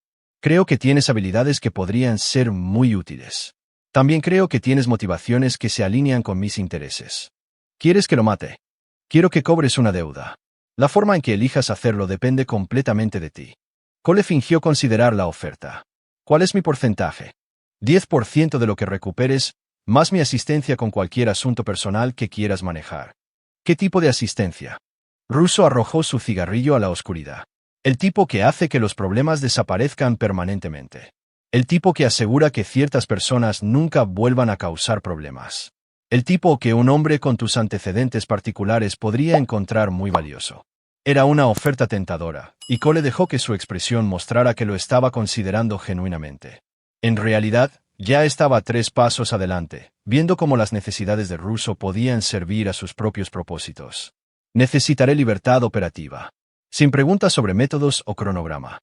Creo que tienes habilidades que podrían ser muy útiles. También creo que tienes motivaciones que se alinean con mis intereses. ¿Quieres que lo mate? Quiero que cobres una deuda. La forma en que elijas hacerlo depende completamente de ti. Cole fingió considerar la oferta. ¿Cuál es mi porcentaje? 10% de lo que recuperes, Más mi asistencia con cualquier asunto personal que quieras manejar. ¿Qué tipo de asistencia? Russo arrojó su cigarrillo a la oscuridad. El tipo que hace que los problemas desaparezcan permanentemente. El tipo que asegura que ciertas personas nunca vuelvan a causar problemas. El tipo que un hombre con tus antecedentes particulares podría encontrar muy valioso. Era una oferta tentadora, y Cole dejó que su expresión mostrara que lo estaba considerando genuinamente. En realidad, ya estaba 3 pasos adelante, viendo cómo las necesidades de Russo podían servir a sus propios propósitos. Necesitaré libertad operativa. Sin preguntas sobre métodos o cronograma.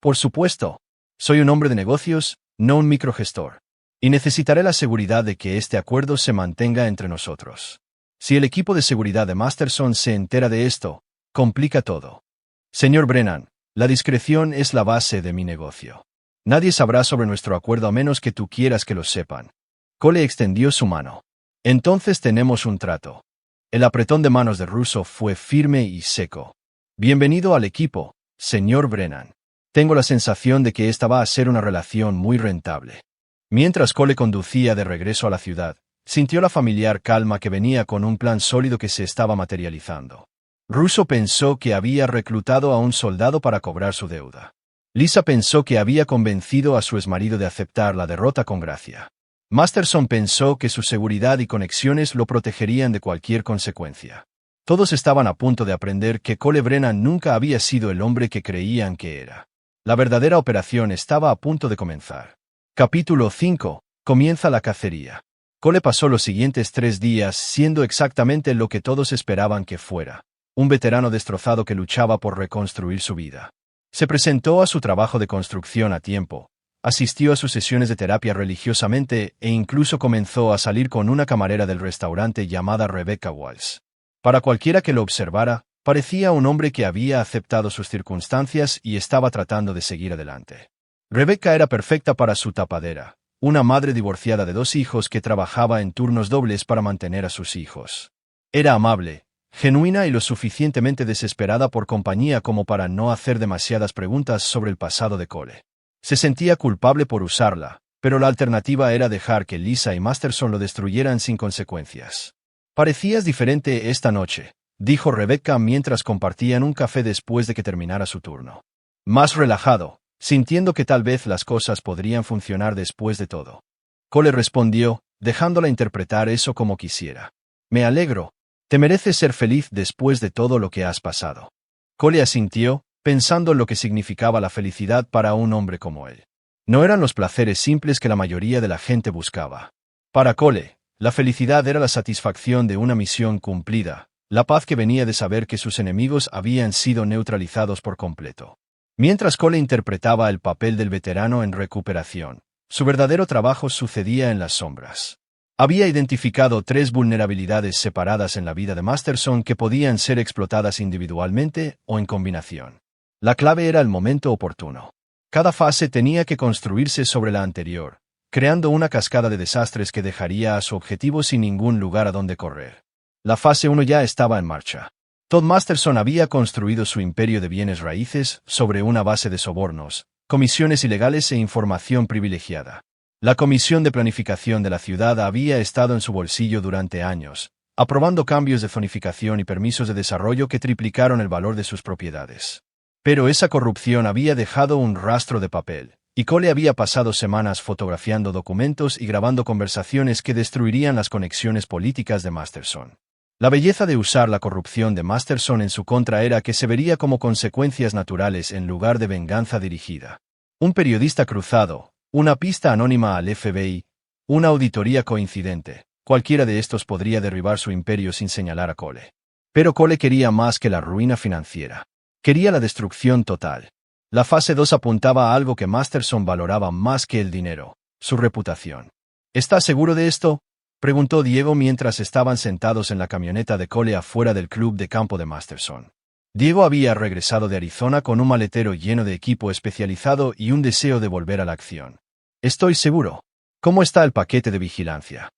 Por supuesto, soy un hombre de negocios, no un microgestor. Y necesitaré la seguridad de que este acuerdo se mantenga entre nosotros. Si el equipo de seguridad de Masterson se entera de esto, complica todo. Señor Brennan, la discreción es la base de mi negocio. Nadie sabrá sobre nuestro acuerdo a menos que tú quieras que lo sepan. Cole extendió su mano. Entonces tenemos un trato. El apretón de manos de Russo fue firme y seco. Bienvenido al equipo, señor Brennan. Tengo la sensación de que esta va a ser una relación muy rentable. Mientras Cole conducía de regreso a la ciudad, sintió la familiar calma que venía con un plan sólido que se estaba materializando. Russo pensó que había reclutado a un soldado para cobrar su deuda. Lisa pensó que había convencido a su exmarido de aceptar la derrota con gracia. Masterson pensó que su seguridad y conexiones lo protegerían de cualquier consecuencia. Todos estaban a punto de aprender que Cole Brennan nunca había sido el hombre que creían que era. La verdadera operación estaba a punto de comenzar. Capítulo 5. Comienza la cacería. Cole pasó los siguientes 3 días siendo exactamente lo que todos esperaban que fuera. Un veterano destrozado que luchaba por reconstruir su vida. Se presentó a su trabajo de construcción a tiempo, asistió a sus sesiones de terapia religiosamente e incluso comenzó a salir con una camarera del restaurante llamada Rebecca Walls. Para cualquiera que lo observara, parecía un hombre que había aceptado sus circunstancias y estaba tratando de seguir adelante. Rebecca era perfecta para su tapadera, una madre divorciada de 2 hijos que trabajaba en turnos dobles para mantener a sus hijos. Era amable, genuina y lo suficientemente desesperada por compañía como para no hacer demasiadas preguntas sobre el pasado de Cole. Se sentía culpable por usarla, pero la alternativa era dejar que Lisa y Masterson lo destruyeran sin consecuencias. «Parecías diferente esta noche», dijo Rebecca mientras compartían un café después de que terminara su turno. Más relajado, sintiendo que tal vez las cosas podrían funcionar después de todo. Cole respondió, dejándola interpretar eso como quisiera. «Me alegro. Te mereces ser feliz después de todo lo que has pasado». Cole asintió, pensando en lo que significaba la felicidad para un hombre como él. No eran los placeres simples que la mayoría de la gente buscaba. Para Cole, la felicidad era la satisfacción de una misión cumplida, la paz que venía de saber que sus enemigos habían sido neutralizados por completo. Mientras Cole interpretaba el papel del veterano en recuperación, su verdadero trabajo sucedía en las sombras. Había identificado 3 vulnerabilidades separadas en la vida de Masterson que podían ser explotadas individualmente o en combinación. La clave era el momento oportuno. Cada fase tenía que construirse sobre la anterior, creando una cascada de desastres que dejaría a su objetivo sin ningún lugar a donde correr. La fase 1 ya estaba en marcha. Todd Masterson había construido su imperio de bienes raíces sobre una base de sobornos, comisiones ilegales e información privilegiada. La Comisión de Planificación de la ciudad había estado en su bolsillo durante años, aprobando cambios de zonificación y permisos de desarrollo que triplicaron el valor de sus propiedades. Pero esa corrupción había dejado un rastro de papel, y Cole había pasado semanas fotografiando documentos y grabando conversaciones que destruirían las conexiones políticas de Masterson. La belleza de usar la corrupción de Masterson en su contra era que se vería como consecuencias naturales en lugar de venganza dirigida. Un periodista cruzado, una pista anónima al FBI, una auditoría coincidente, cualquiera de estos podría derribar su imperio sin señalar a Cole. Pero Cole quería más que la ruina financiera. Quería la destrucción total. La fase 2 apuntaba a algo que Masterson valoraba más que el dinero, su reputación. ¿Estás seguro de esto?, preguntó Diego mientras estaban sentados en la camioneta de Cole afuera del club de campo de Masterson. Diego había regresado de Arizona con un maletero lleno de equipo especializado y un deseo de volver a la acción. Estoy seguro. ¿Cómo está el paquete de vigilancia?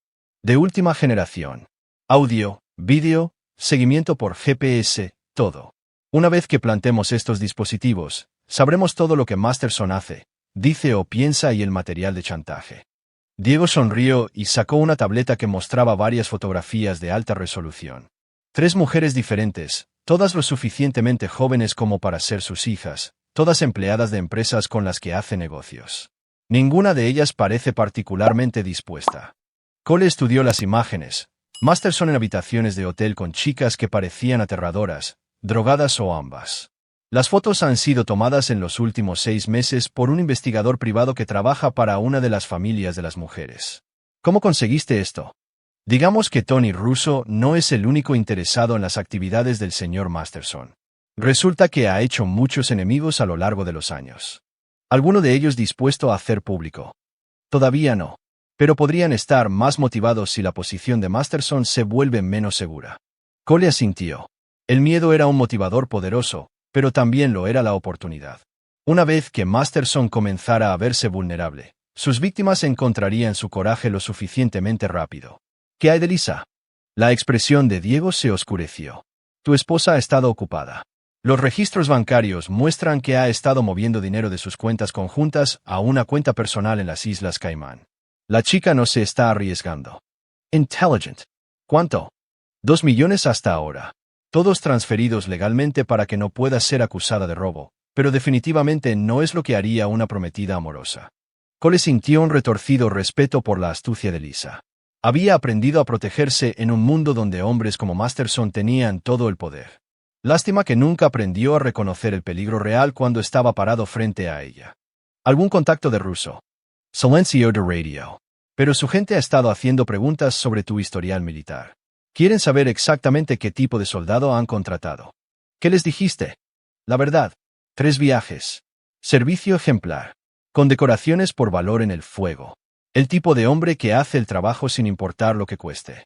De última generación. Audio, vídeo, seguimiento por GPS, todo. Una vez que plantemos estos dispositivos, sabremos todo lo que Masterson hace, dice o piensa y el material de chantaje. Diego sonrió y sacó una tableta que mostraba varias fotografías de alta resolución. 3 mujeres diferentes, todas lo suficientemente jóvenes como para ser sus hijas, todas empleadas de empresas con las que hace negocios. Ninguna de ellas parece particularmente dispuesta. Cole estudió las imágenes. Masterson en habitaciones de hotel con chicas que parecían aterradoras, drogadas o ambas. Las fotos han sido tomadas en los últimos 6 meses por un investigador privado que trabaja para una de las familias de las mujeres. ¿Cómo conseguiste esto? Digamos que Tony Russo no es el único interesado en las actividades del señor Masterson. Resulta que ha hecho muchos enemigos a lo largo de los años. ¿Alguno de ellos dispuesto a hacer público? Todavía no. Pero podrían estar más motivados si la posición de Masterson se vuelve menos segura. Cole asintió. El miedo era un motivador poderoso, pero también lo era la oportunidad. Una vez que Masterson comenzara a verse vulnerable, sus víctimas encontrarían su coraje lo suficientemente rápido. ¿Qué hay de Lisa? La expresión de Diego se oscureció. Tu esposa ha estado ocupada. Los registros bancarios muestran que ha estado moviendo dinero de sus cuentas conjuntas a una cuenta personal en las Islas Caimán. La chica no se está arriesgando. Intelligent. ¿Cuánto? 2 millones hasta ahora. Todos transferidos legalmente para que no pueda ser acusada de robo, pero definitivamente no es lo que haría una prometida amorosa. Cole sintió un retorcido respeto por la astucia de Lisa. Había aprendido a protegerse en un mundo donde hombres como Masterson tenían todo el poder. Lástima que nunca aprendió a reconocer el peligro real cuando estaba parado frente a ella. ¿Algún contacto de Russo? Silencio de radio. Pero su gente ha estado haciendo preguntas sobre tu historial militar. Quieren saber exactamente qué tipo de soldado han contratado. ¿Qué les dijiste? La verdad. 3 viajes. Servicio ejemplar. Condecoraciones por valor en el fuego. El tipo de hombre que hace el trabajo sin importar lo que cueste.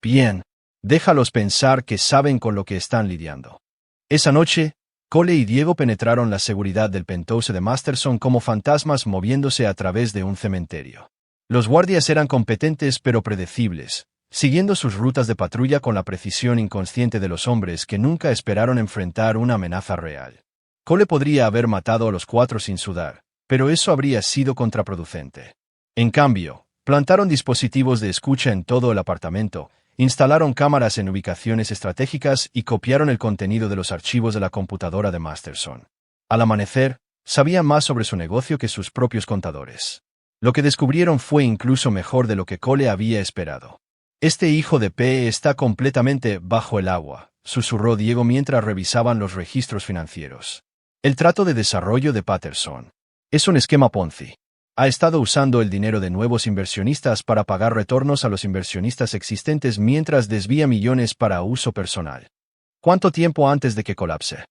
Bien. Déjalos pensar que saben con lo que están lidiando. Esa noche, Cole y Diego penetraron la seguridad del penthouse de Masterson como fantasmas moviéndose a través de un cementerio. Los guardias eran competentes pero predecibles, siguiendo sus rutas de patrulla con la precisión inconsciente de los hombres que nunca esperaron enfrentar una amenaza real. Cole podría haber matado a los 4 sin sudar, pero eso habría sido contraproducente. En cambio, plantaron dispositivos de escucha en todo el apartamento, instalaron cámaras en ubicaciones estratégicas y copiaron el contenido de los archivos de la computadora de Masterson. Al amanecer, sabían más sobre su negocio que sus propios contadores. Lo que descubrieron fue incluso mejor de lo que Cole había esperado. Este hijo de P está completamente bajo el agua, susurró Diego mientras revisaban los registros financieros. El trato de desarrollo de Patterson. Es un esquema Ponzi. Ha estado usando el dinero de nuevos inversionistas para pagar retornos a los inversionistas existentes mientras desvía millones para uso personal. ¿Cuánto tiempo antes de que colapse?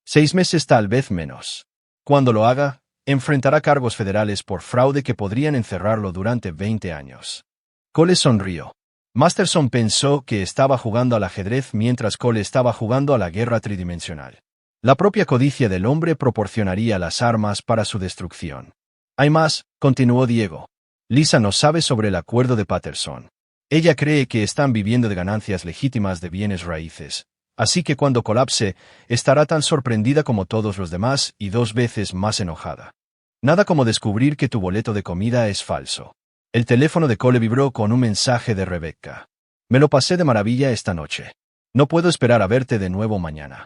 6 meses, tal vez menos. Cuando lo haga, enfrentará cargos federales por fraude que podrían encerrarlo durante 20 años. Cole sonrió. Masterson pensó que estaba jugando al ajedrez mientras Cole estaba jugando a la guerra tridimensional. La propia codicia del hombre proporcionaría las armas para su destrucción. Hay más, continuó Diego. Lisa no sabe sobre el acuerdo de Patterson. Ella cree que están viviendo de ganancias legítimas de bienes raíces, así que cuando colapse, estará tan sorprendida como todos los demás y 2 veces más enojada. Nada como descubrir que tu boleto de comida es falso. El teléfono de Cole vibró con un mensaje de Rebecca. Me lo pasé de maravilla esta noche. No puedo esperar a verte de nuevo mañana.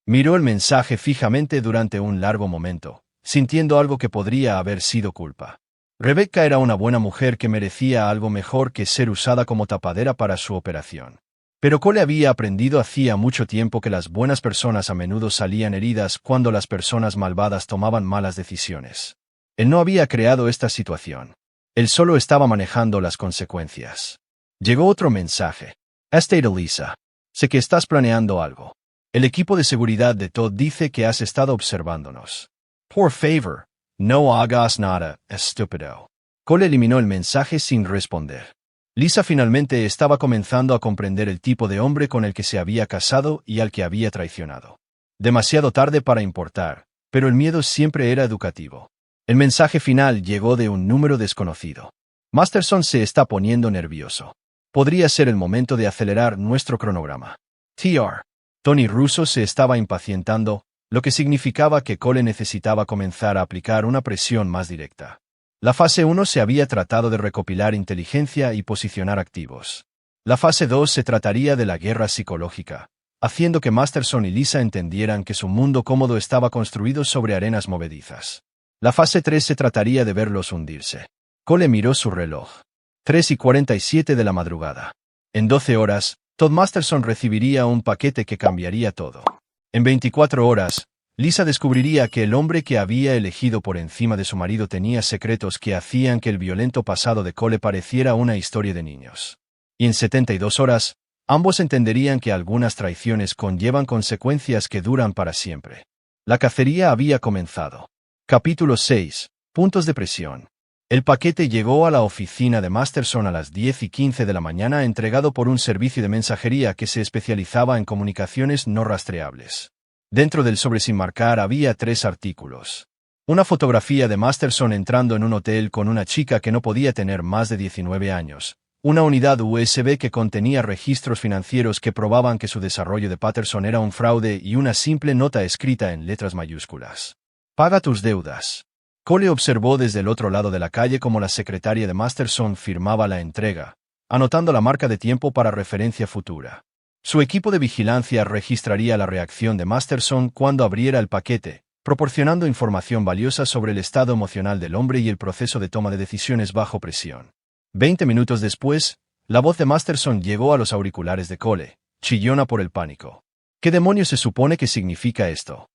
Miró el mensaje fijamente durante un largo momento, sintiendo algo que podría haber sido culpa. Rebecca era una buena mujer que merecía algo mejor que ser usada como tapadera para su operación. Pero Cole había aprendido hacía mucho tiempo que las buenas personas a menudo salían heridas cuando las personas malvadas tomaban malas decisiones. Él no había creado esta situación. Él solo estaba manejando las consecuencias. Llegó otro mensaje. Este de Lisa. Sé que estás planeando algo. El equipo de seguridad de Todd dice que has estado observándonos. Por favor, no hagas nada, estúpido. Cole eliminó el mensaje sin responder. Lisa finalmente estaba comenzando a comprender el tipo de hombre con el que se había casado y al que había traicionado. Demasiado tarde para importar, pero el miedo siempre era educativo. El mensaje final llegó de un número desconocido. Masterson se está poniendo nervioso. Podría ser el momento de acelerar nuestro cronograma. Tr. Tony Russo se estaba impacientando, lo que significaba que Cole necesitaba comenzar a aplicar una presión más directa. La fase 1 se había tratado de recopilar inteligencia y posicionar activos. La fase 2 se trataría de la guerra psicológica, haciendo que Masterson y Lisa entendieran que su mundo cómodo estaba construido sobre arenas movedizas. La fase 3 se trataría de verlos hundirse. Cole miró su reloj. 3:47 de la madrugada. En 12 horas, Todd Masterson recibiría un paquete que cambiaría todo. En 24 horas, Lisa descubriría que el hombre que había elegido por encima de su marido tenía secretos que hacían que el violento pasado de Cole pareciera una historia de niños. Y en 72 horas, ambos entenderían que algunas traiciones conllevan consecuencias que duran para siempre. La cacería había comenzado. Capítulo 6. Puntos de presión. El paquete llegó a la oficina de Masterson a las 10:15 de la mañana, entregado por un servicio de mensajería que se especializaba en comunicaciones no rastreables. Dentro del sobre sin marcar había 3 artículos. Una fotografía de Masterson entrando en un hotel con una chica que no podía tener más de 19 años. Una unidad USB que contenía registros financieros que probaban que su desarrollo de Patterson era un fraude y una simple nota escrita en letras mayúsculas. Paga tus deudas. Cole observó desde el otro lado de la calle cómo la secretaria de Masterson firmaba la entrega, anotando la marca de tiempo para referencia futura. Su equipo de vigilancia registraría la reacción de Masterson cuando abriera el paquete, proporcionando información valiosa sobre el estado emocional del hombre y el proceso de toma de decisiones bajo presión. 20 minutos después, la voz de Masterson llegó a los auriculares de Cole, chillona por el pánico. ¿Qué demonios se supone que significa esto?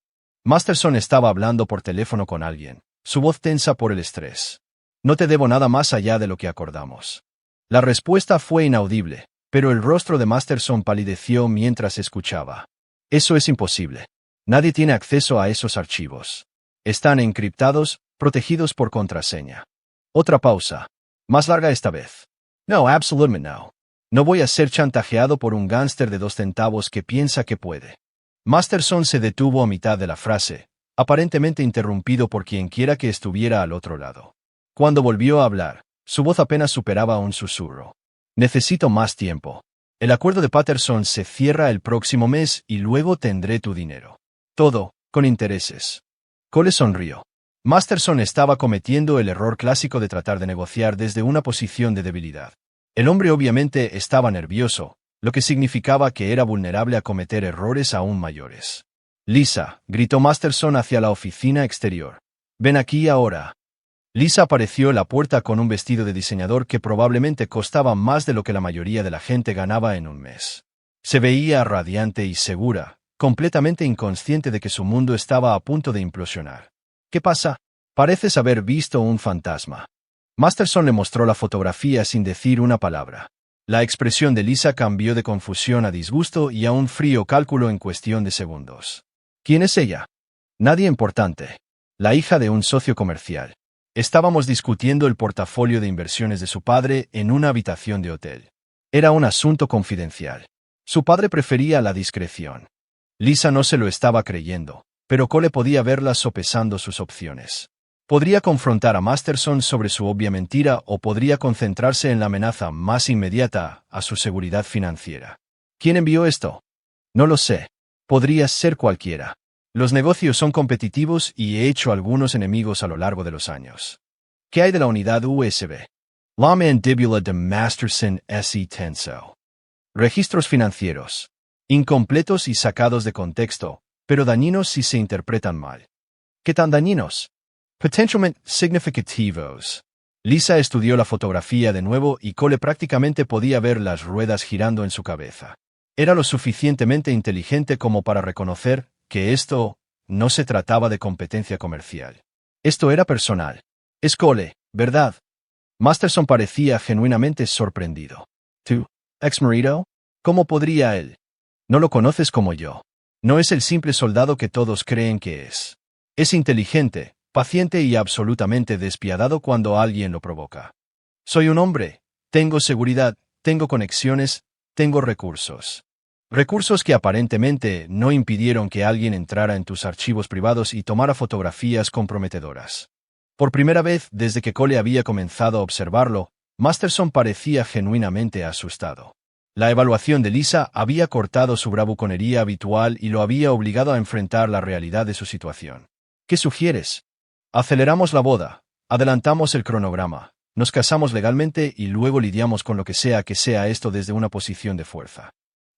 Masterson estaba hablando por teléfono con alguien, su voz tensa por el estrés. No te debo nada más allá de lo que acordamos. La respuesta fue inaudible, pero el rostro de Masterson palideció mientras escuchaba. Eso es imposible. Nadie tiene acceso a esos archivos. Están encriptados, protegidos por contraseña. Otra pausa. Más larga esta vez. No, absolutamente no. No voy a ser chantajeado por un gángster de 2 centavos que piensa que puede. Masterson se detuvo a mitad de la frase, aparentemente interrumpido por quienquiera que estuviera al otro lado. Cuando volvió a hablar, su voz apenas superaba un susurro. Necesito más tiempo. El acuerdo de Patterson se cierra el próximo mes y luego tendré tu dinero. Todo, con intereses. Cole sonrió. Masterson estaba cometiendo el error clásico de tratar de negociar desde una posición de debilidad. El hombre obviamente estaba nervioso, lo que significaba que era vulnerable a cometer errores aún mayores. Lisa, gritó Masterson hacia la oficina exterior. Ven aquí ahora. Lisa apareció en la puerta con un vestido de diseñador que probablemente costaba más de lo que la mayoría de la gente ganaba en un mes. Se veía radiante y segura, completamente inconsciente de que su mundo estaba a punto de implosionar. ¿Qué pasa? Pareces haber visto un fantasma. Masterson le mostró la fotografía sin decir una palabra. La expresión de Lisa cambió de confusión a disgusto y a un frío cálculo en cuestión de segundos. ¿Quién es ella? Nadie importante. La hija de un socio comercial. Estábamos discutiendo el portafolio de inversiones de su padre en una habitación de hotel. Era un asunto confidencial. Su padre prefería la discreción. Lisa no se lo estaba creyendo, pero Cole podía verla sopesando sus opciones. Podría confrontar a Masterson sobre su obvia mentira o podría concentrarse en la amenaza más inmediata a su seguridad financiera. ¿Quién envió esto? No lo sé. Podría ser cualquiera. Los negocios son competitivos y he hecho algunos enemigos a lo largo de los años. ¿Qué hay de la unidad USB? La mandíbula de Masterson S. Tenso. Registros financieros. Incompletos y sacados de contexto, pero dañinos si se interpretan mal. ¿Qué tan dañinos? Potentialmente significativos. Lisa estudió la fotografía de nuevo y Cole prácticamente podía ver las ruedas girando en su cabeza. Era lo suficientemente inteligente como para reconocer que esto no se trataba de competencia comercial. Esto era personal. Es Cole, ¿verdad? Masterson parecía genuinamente sorprendido. ¿Tu ex-marido? ¿Cómo podría él? No lo conoces como yo. No es el simple soldado que todos creen que es. Es inteligente, paciente y absolutamente despiadado cuando alguien lo provoca. Soy un hombre. Tengo seguridad, tengo conexiones, tengo recursos. Recursos que aparentemente no impidieron que alguien entrara en tus archivos privados y tomara fotografías comprometedoras. Por primera vez desde que Cole había comenzado a observarlo, Masterson parecía genuinamente asustado. La evaluación de Lisa había cortado su bravuconería habitual y lo había obligado a enfrentar la realidad de su situación. ¿Qué sugieres? Aceleramos la boda, Adelantamos el cronograma, nos casamos legalmente y luego lidiamos con lo que sea esto desde una posición de fuerza.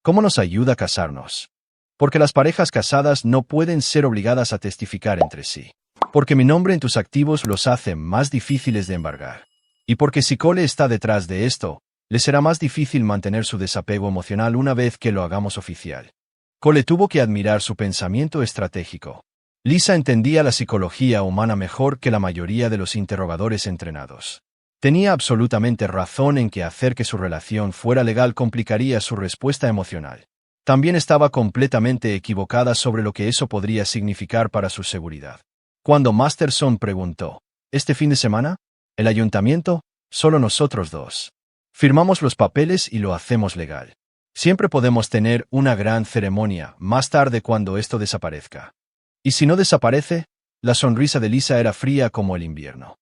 ¿Cómo nos ayuda a casarnos? Porque las parejas casadas no pueden ser obligadas a testificar entre sí. Porque mi nombre en tus activos los hace más difíciles de embargar. Y porque si Cole está detrás de esto, le será más difícil mantener su desapego emocional una vez que lo hagamos oficial. Cole tuvo que admirar su pensamiento estratégico. Lisa entendía la psicología humana mejor que la mayoría de los interrogadores entrenados. Tenía absolutamente razón en que hacer que su relación fuera legal complicaría su respuesta emocional. También estaba completamente equivocada sobre lo que eso podría significar para su seguridad. Cuando Masterson preguntó, ¿este fin de semana? ¿El ayuntamiento? Solo nosotros dos. Firmamos los papeles y lo hacemos legal. Siempre podemos tener una gran ceremonia más tarde cuando esto desaparezca. ¿Y si no desaparece? La sonrisa de Lisa era fría como el invierno.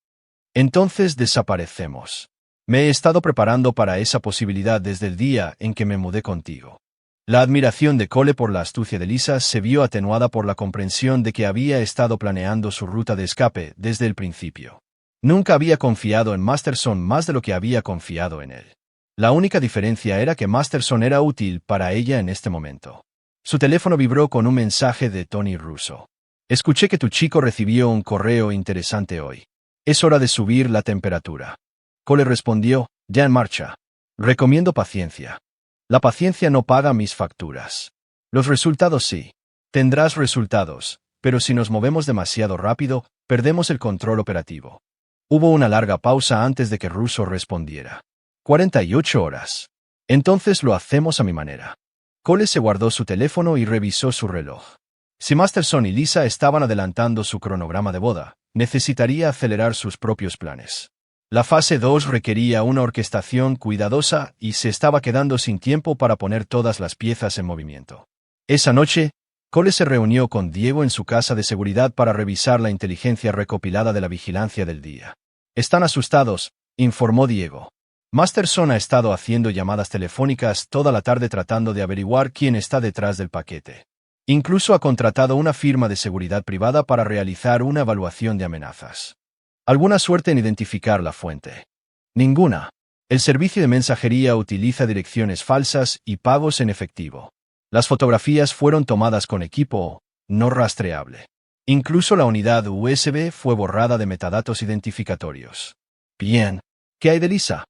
Entonces desaparecemos. Me he estado preparando para esa posibilidad desde el día en que me mudé contigo. La admiración de Cole por la astucia de Lisa se vio atenuada por la comprensión de que había estado planeando su ruta de escape desde el principio. Nunca había confiado en Masterson más de lo que había confiado en él. La única diferencia era que Masterson era útil para ella en este momento. Su teléfono vibró con un mensaje de Tony Russo. Escuché que tu chico recibió un correo interesante hoy. Es hora de subir la temperatura. Cole respondió, ya en marcha. Recomiendo paciencia. La paciencia no paga mis facturas. Los resultados sí. Tendrás resultados, pero si nos movemos demasiado rápido, perdemos el control operativo. Hubo una larga pausa antes de que Russo respondiera. 48 horas. Entonces lo hacemos a mi manera. Cole se guardó su teléfono y revisó su reloj. Si Masterson y Lisa estaban adelantando su cronograma de boda, necesitaría acelerar sus propios planes. La fase 2 requería una orquestación cuidadosa y se estaba quedando sin tiempo para poner todas las piezas en movimiento. Esa noche, Cole se reunió con Diego en su casa de seguridad para revisar la inteligencia recopilada de la vigilancia del día. Están asustados, informó Diego. Masterson ha estado haciendo llamadas telefónicas toda la tarde tratando de averiguar quién está detrás del paquete. Incluso ha contratado una firma de seguridad privada para realizar una evaluación de amenazas. ¿Alguna suerte en identificar la fuente? Ninguna. El servicio de mensajería utiliza direcciones falsas y pagos en efectivo. Las fotografías fueron tomadas con equipo no rastreable. Incluso la unidad USB fue borrada de metadatos identificatorios. Bien. ¿Qué hay de Lisa?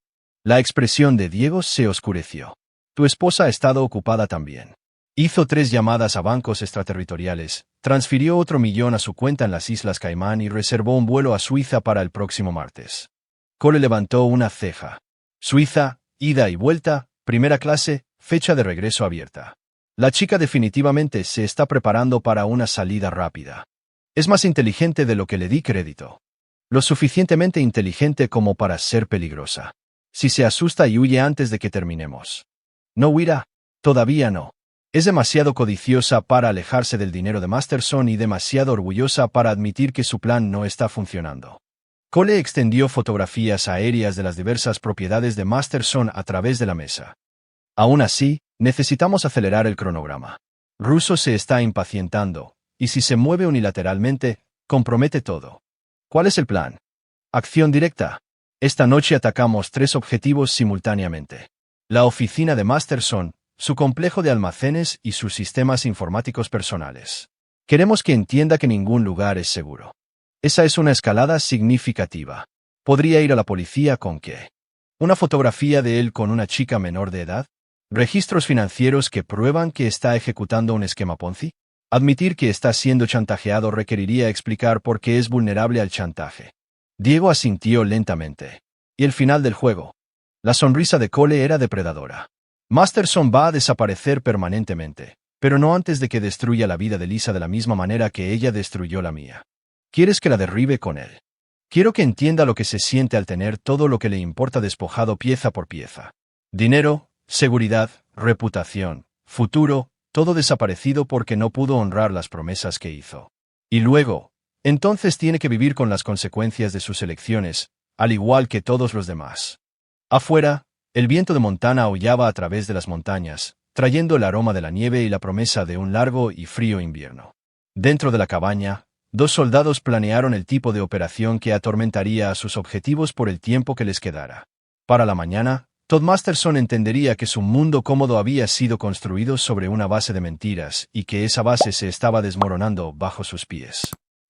La expresión de Diego se oscureció. Tu esposa ha estado ocupada también. Hizo 3 llamadas a bancos extraterritoriales, transfirió otro millón a su cuenta en las Islas Caimán y reservó un vuelo a Suiza para el próximo martes. Cole levantó una ceja. Suiza, ida y vuelta, primera clase, fecha de regreso abierta. La chica definitivamente se está preparando para una salida rápida. Es más inteligente de lo que le di crédito. Lo suficientemente inteligente como para ser peligrosa. Si se asusta y huye antes de que terminemos. ¿No huirá? Todavía no. Es demasiado codiciosa para alejarse del dinero de Masterson y demasiado orgullosa para admitir que su plan no está funcionando. Cole extendió fotografías aéreas de las diversas propiedades de Masterson a través de la mesa. Aún así, necesitamos acelerar el cronograma. Russo se está impacientando, y si se mueve unilateralmente, compromete todo. ¿Cuál es el plan? Acción directa. Esta noche atacamos 3 objetivos simultáneamente. La oficina de Masterson, su complejo de almacenes y sus sistemas informáticos personales. Queremos que entienda que ningún lugar es seguro. Esa es una escalada significativa. ¿Podría ir a la policía con qué? ¿Una fotografía de él con una chica menor de edad? ¿Registros financieros que prueban que está ejecutando un esquema Ponzi? Admitir que está siendo chantajeado requeriría explicar por qué es vulnerable al chantaje. Diego asintió lentamente. ¿Y el final del juego? La sonrisa de Cole era depredadora. Masterson va a desaparecer permanentemente, pero no antes de que destruya la vida de Lisa de la misma manera que ella destruyó la mía. ¿Quieres que la derribe con él? Quiero que entienda lo que se siente al tener todo lo que le importa despojado pieza por pieza. Dinero, seguridad, reputación, futuro, todo desaparecido porque no pudo honrar las promesas que hizo. Y luego, entonces tiene que vivir con las consecuencias de sus elecciones, al igual que todos los demás. Afuera, el viento de Montana aullaba a través de las montañas, trayendo el aroma de la nieve y la promesa de un largo y frío invierno. Dentro de la cabaña, Dos soldados planearon el tipo de operación que atormentaría a sus objetivos por el tiempo que les quedara. Para la mañana, Todd Masterson entendería que su mundo cómodo había sido construido sobre una base de mentiras y que esa base se estaba desmoronando bajo sus pies.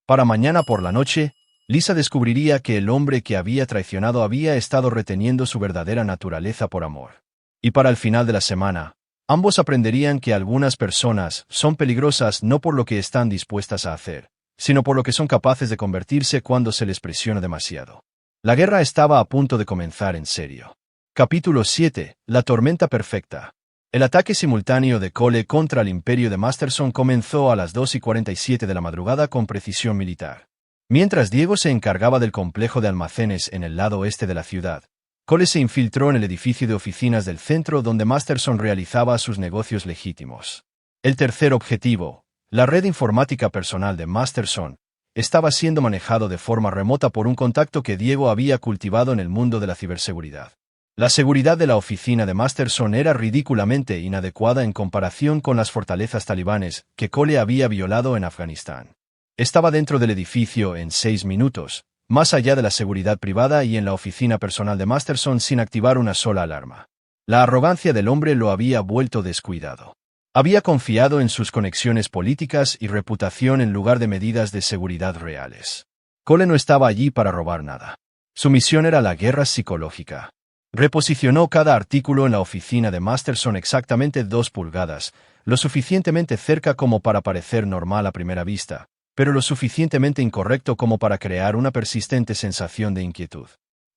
Para mañana por la noche, Lisa descubriría que el hombre que había traicionado había estado reteniendo su verdadera naturaleza por amor. Y para el final de la semana, ambos aprenderían que algunas personas son peligrosas no por lo que están dispuestas a hacer, sino por lo que son capaces de convertirse cuando se les presiona demasiado. La guerra estaba a punto de comenzar en serio. Capítulo 7. La tormenta perfecta. El ataque simultáneo de Cole contra el imperio de Masterson comenzó a las 2:47 de la madrugada con precisión militar. Mientras Diego se encargaba del complejo de almacenes en el lado oeste de la ciudad, Cole se infiltró en el edificio de oficinas del centro donde Masterson realizaba sus negocios legítimos. El tercer objetivo, la red informática personal de Masterson, estaba siendo manejado de forma remota por un contacto que Diego había cultivado en el mundo de la ciberseguridad. La seguridad de la oficina de Masterson era ridículamente inadecuada en comparación con las fortalezas talibanes que Cole había violado en Afganistán. Estaba dentro del edificio en 6 minutos, más allá de la seguridad privada y en la oficina personal de Masterson sin activar una sola alarma. La arrogancia del hombre lo había vuelto descuidado. Había confiado en sus conexiones políticas y reputación en lugar de medidas de seguridad reales. Cole no estaba allí para robar nada. Su misión era la guerra psicológica. Reposicionó cada artículo en la oficina de Masterson exactamente 2 pulgadas, lo suficientemente cerca como para parecer normal a primera vista, pero lo suficientemente incorrecto como para crear una persistente sensación de inquietud.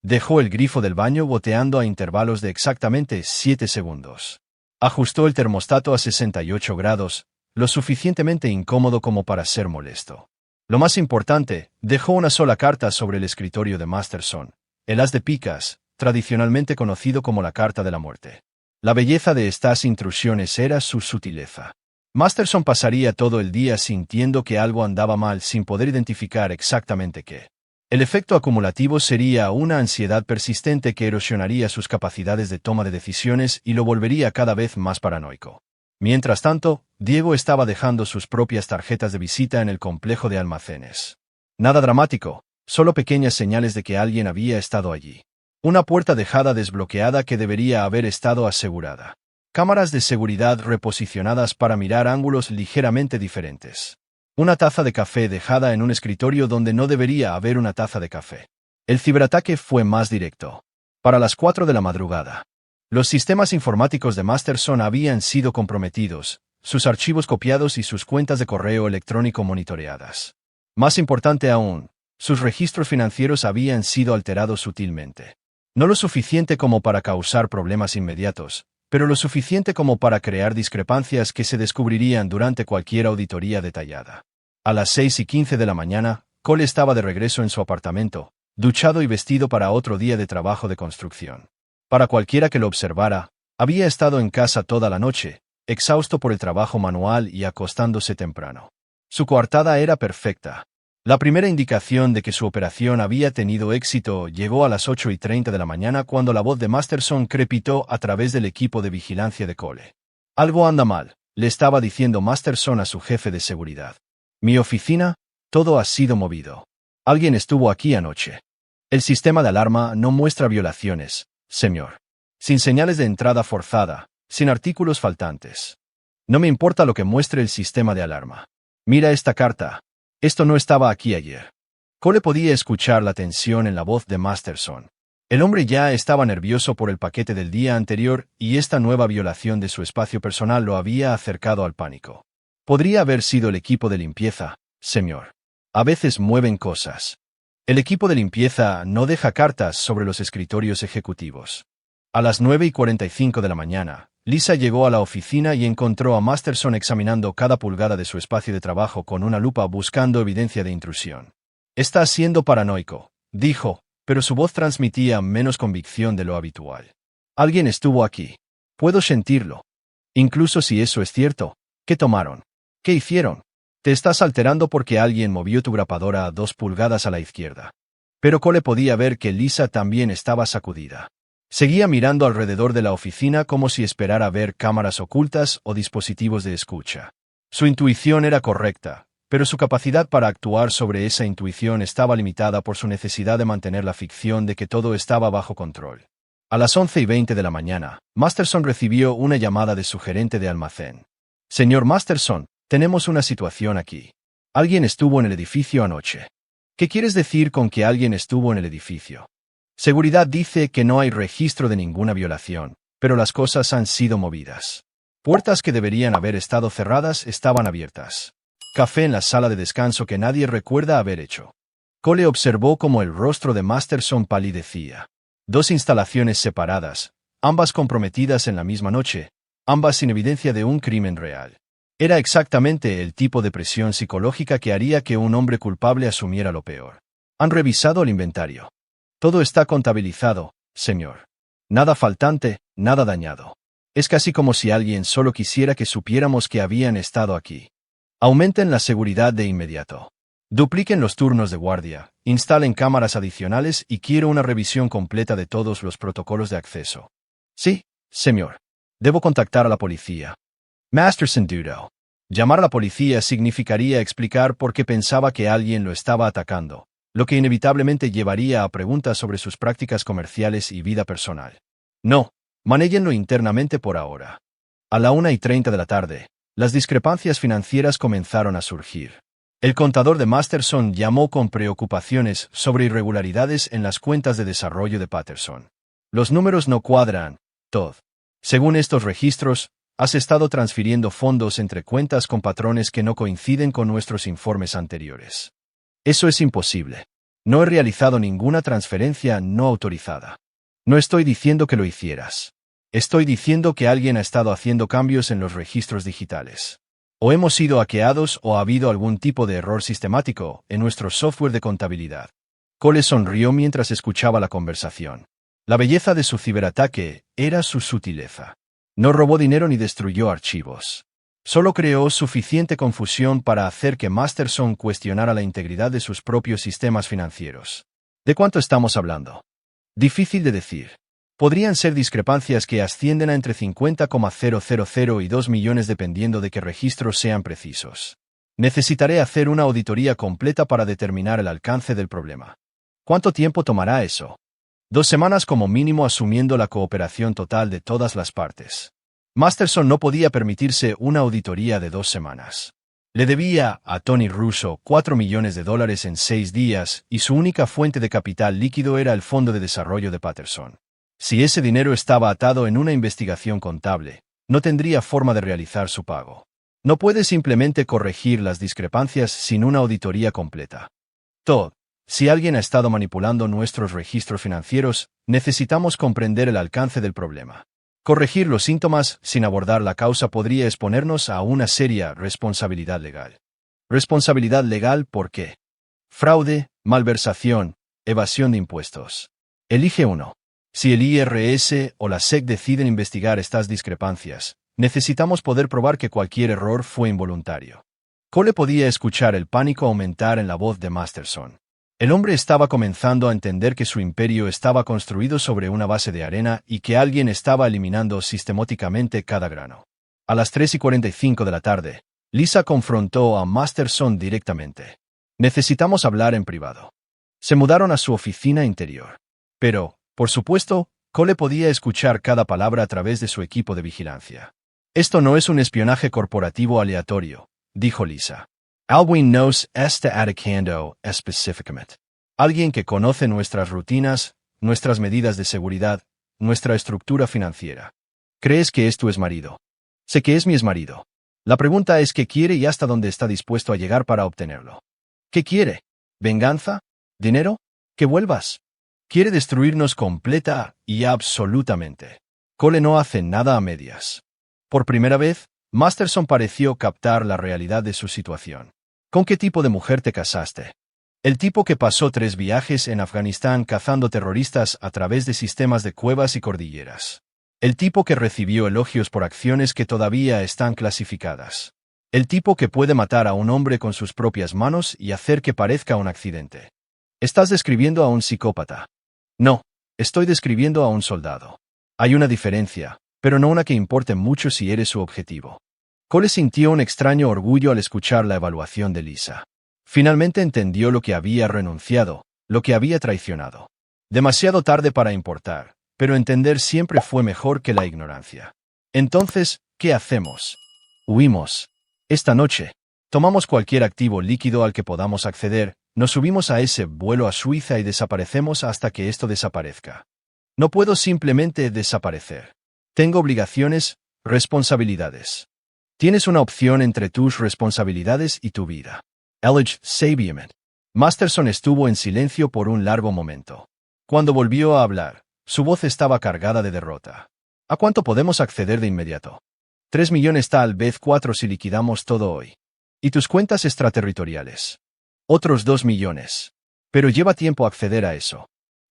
Dejó el grifo del baño goteando a intervalos de exactamente 7 segundos. Ajustó el termostato a 68 grados, lo suficientemente incómodo como para ser molesto. Lo más importante, dejó una sola carta sobre el escritorio de Masterson, el as de picas, tradicionalmente conocido como la carta de la muerte. La belleza de estas intrusiones era su sutileza. Masterson pasaría todo el día sintiendo que algo andaba mal sin poder identificar exactamente qué. El efecto acumulativo sería una ansiedad persistente que erosionaría sus capacidades de toma de decisiones y lo volvería cada vez más paranoico. Mientras tanto, Diego estaba dejando sus propias tarjetas de visita en el complejo de almacenes. Nada dramático, solo pequeñas señales de que alguien había estado allí. Una puerta dejada desbloqueada que debería haber estado asegurada. Cámaras de seguridad reposicionadas para mirar ángulos ligeramente diferentes. Una taza de café dejada en un escritorio donde no debería haber una taza de café. El ciberataque fue más directo. Para las 4 de la madrugada. Los sistemas informáticos de Masterson habían sido comprometidos, sus archivos copiados y sus cuentas de correo electrónico monitoreadas. Más importante aún, sus registros financieros habían sido alterados sutilmente. No lo suficiente como para causar problemas inmediatos, pero lo suficiente como para crear discrepancias que se descubrirían durante cualquier auditoría detallada. A las 6:15 de la mañana, Cole estaba de regreso en su apartamento, duchado y vestido para otro día de trabajo de construcción. Para cualquiera que lo observara, había estado en casa toda la noche, exhausto por el trabajo manual y acostándose temprano. Su coartada era perfecta. La primera indicación de que su operación había tenido éxito llegó a las 8:30 de la mañana cuando la voz de Masterson crepitó a través del equipo de vigilancia de Cole. Algo anda mal, le estaba diciendo Masterson a su jefe de seguridad. Mi oficina, todo ha sido movido. Alguien estuvo aquí anoche. El sistema de alarma no muestra violaciones, señor. Sin señales de entrada forzada, sin artículos faltantes. No me importa lo que muestre el sistema de alarma. Mira esta carta. Esto no estaba aquí ayer. Cole podía escuchar la tensión en la voz de Masterson. El hombre ya estaba nervioso por el paquete del día anterior y esta nueva violación de su espacio personal lo había acercado al pánico. Podría haber sido el equipo de limpieza, señor. A veces mueven cosas. El equipo de limpieza no deja cartas sobre los escritorios ejecutivos. A las 9:45 de la mañana, Lisa llegó a la oficina y encontró a Masterson examinando cada pulgada de su espacio de trabajo con una lupa buscando evidencia de intrusión. Está siendo paranoico, dijo, pero su voz transmitía menos convicción de lo habitual. Alguien estuvo aquí. Puedo sentirlo. Incluso si eso es cierto, ¿qué tomaron? ¿Qué hicieron? Te estás alterando porque alguien movió tu grapadora a 2 pulgadas a la izquierda. Pero Cole podía ver que Lisa también estaba sacudida. Seguía mirando alrededor de la oficina como si esperara ver cámaras ocultas o dispositivos de escucha. Su intuición era correcta. pero su capacidad para actuar sobre esa intuición estaba limitada por su necesidad de mantener la ficción de que todo estaba bajo control. A las 11:20 de la mañana, Masterson recibió una llamada de su gerente de almacén. «Señor Masterson, tenemos una situación aquí. Alguien estuvo en el edificio anoche». «¿Qué quieres decir con que alguien estuvo en el edificio?» «Seguridad dice que no hay registro de ninguna violación, pero las cosas han sido movidas. Puertas que deberían haber estado cerradas estaban abiertas. Café en la sala de descanso que nadie recuerda haber hecho». Cole observó cómo el rostro de Masterson palidecía. Dos instalaciones separadas, ambas comprometidas en la misma noche, ambas sin evidencia de un crimen real. Era exactamente el tipo de presión psicológica que haría que un hombre culpable asumiera lo peor. «Han revisado el inventario. Todo está contabilizado, señor. Nada faltante, nada dañado. Es casi como si alguien solo quisiera que supiéramos que habían estado aquí. Aumenten la seguridad de inmediato. Dupliquen los turnos de guardia, instalen cámaras adicionales y quiero una revisión completa de todos los protocolos de acceso». «Sí, señor. Debo contactar a la policía». Masterson dudó. Llamar a la policía significaría explicar por qué pensaba que alguien lo estaba atacando, lo que inevitablemente llevaría a preguntas sobre sus prácticas comerciales y vida personal. «No, manéjenlo internamente por ahora». A la 1:30 de la tarde, las discrepancias financieras comenzaron a surgir. El contador de Masterson llamó con preocupaciones sobre irregularidades en las cuentas de desarrollo de Patterson. «Los números no cuadran, Todd. Según estos registros, has estado transfiriendo fondos entre cuentas con patrones que no coinciden con nuestros informes anteriores». «Eso es imposible. No he realizado ninguna transferencia no autorizada». «No estoy diciendo que lo hicieras. Estoy diciendo que alguien ha estado haciendo cambios en los registros digitales. O hemos sido hackeados o ha habido algún tipo de error sistemático en nuestro software de contabilidad». Cole sonrió mientras escuchaba la conversación. La belleza de su ciberataque era su sutileza. No robó dinero ni destruyó archivos. Solo creó suficiente confusión para hacer que Masterson cuestionara la integridad de sus propios sistemas financieros. ¿De cuánto estamos hablando? Difícil de decir. Podrían ser discrepancias que ascienden a entre 50,000 y 2 millones dependiendo de qué registros sean precisos. Necesitaré hacer una auditoría completa para determinar el alcance del problema. ¿Cuánto tiempo tomará eso? 2 semanas como mínimo asumiendo la cooperación total de todas las partes. Masterson no podía permitirse una auditoría de 2 semanas. Le debía a Tony Russo $4 millones en 6 días y su única fuente de capital líquido era el Fondo de Desarrollo de Patterson. Si ese dinero estaba atado en una investigación contable, no tendría forma de realizar su pago. No puede simplemente corregir las discrepancias sin una auditoría completa. Todd, si alguien ha estado manipulando nuestros registros financieros, necesitamos comprender el alcance del problema. Corregir los síntomas sin abordar la causa podría exponernos a una seria responsabilidad legal. ¿Responsabilidad legal por qué? Fraude, malversación, evasión de impuestos. Elige uno. Si el IRS o la SEC deciden investigar estas discrepancias, necesitamos poder probar que cualquier error fue involuntario. Cole podía escuchar el pánico aumentar en la voz de Masterson. El hombre estaba comenzando a entender que su imperio estaba construido sobre una base de arena y que alguien estaba eliminando sistemáticamente cada grano. A las 3:45 de la tarde, Lisa confrontó a Masterson directamente. «Necesitamos hablar en privado». Se mudaron a su oficina interior. Pero, por supuesto, Cole podía escuchar cada palabra a través de su equipo de vigilancia. «Esto no es un espionaje corporativo aleatorio», dijo Lisa. «Alguien nos está atacando específicamente. Alguien que conoce nuestras rutinas, nuestras medidas de seguridad, nuestra estructura financiera. ¿Crees que es tu exmarido?» «Sé que es mi exmarido. La pregunta es qué quiere y hasta dónde está dispuesto a llegar para obtenerlo». «¿Qué quiere? ¿Venganza? ¿Dinero? ¿Que vuelvas?» «Quiere destruirnos completa y absolutamente». Cole no hace nada a medias. Por primera vez, Masterson pareció captar la realidad de su situación. ¿Con qué tipo de mujer te casaste? El tipo que pasó 3 viajes en Afganistán cazando terroristas a través de sistemas de cuevas y cordilleras. El tipo que recibió elogios por acciones que todavía están clasificadas. El tipo que puede matar a un hombre con sus propias manos y hacer que parezca un accidente. ¿Estás describiendo a un psicópata? No, estoy describiendo a un soldado. Hay una diferencia, pero no una que importe mucho si eres su objetivo. Cole sintió un extraño orgullo al escuchar la evaluación de Lisa. Finalmente entendió lo que había renunciado, lo que había traicionado. Demasiado tarde para importar, pero entender siempre fue mejor que la ignorancia. Entonces, ¿qué hacemos? Huimos. Esta noche, tomamos cualquier activo líquido al que podamos acceder, nos subimos a ese vuelo a Suiza y desaparecemos hasta que esto desaparezca. No puedo simplemente desaparecer. Tengo obligaciones, responsabilidades. Tienes una opción entre tus responsabilidades y tu vida. Elledge Sabiament. Masterson estuvo en silencio por un largo momento. Cuando volvió a hablar, su voz estaba cargada de derrota. ¿A cuánto podemos acceder de inmediato? 3 millones tal vez 4 si liquidamos todo hoy. ¿Y tus cuentas extraterritoriales? Otros 2 millones. Pero lleva tiempo acceder a eso.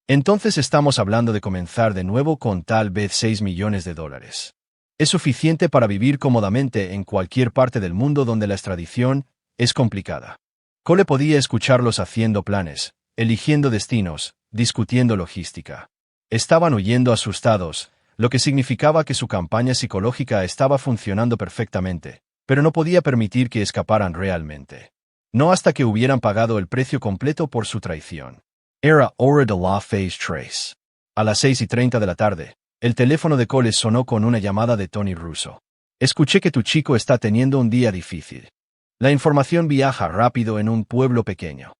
Entonces estamos hablando de comenzar de nuevo con tal vez 6 millones de dólares. Es suficiente para vivir cómodamente en cualquier parte del mundo donde la extradición es complicada. Cole podía escucharlos haciendo planes, eligiendo destinos, discutiendo logística. Estaban huyendo asustados, lo que significaba que su campaña psicológica estaba funcionando perfectamente, pero no podía permitir que escaparan realmente. No hasta que hubieran pagado el precio completo por su traición. Era hora de la phase trace. A las 6:30 de la tarde, el teléfono de Cole sonó con una llamada de Tony Russo. Escuché que tu chico está teniendo un día difícil. La información viaja rápido en un pueblo pequeño.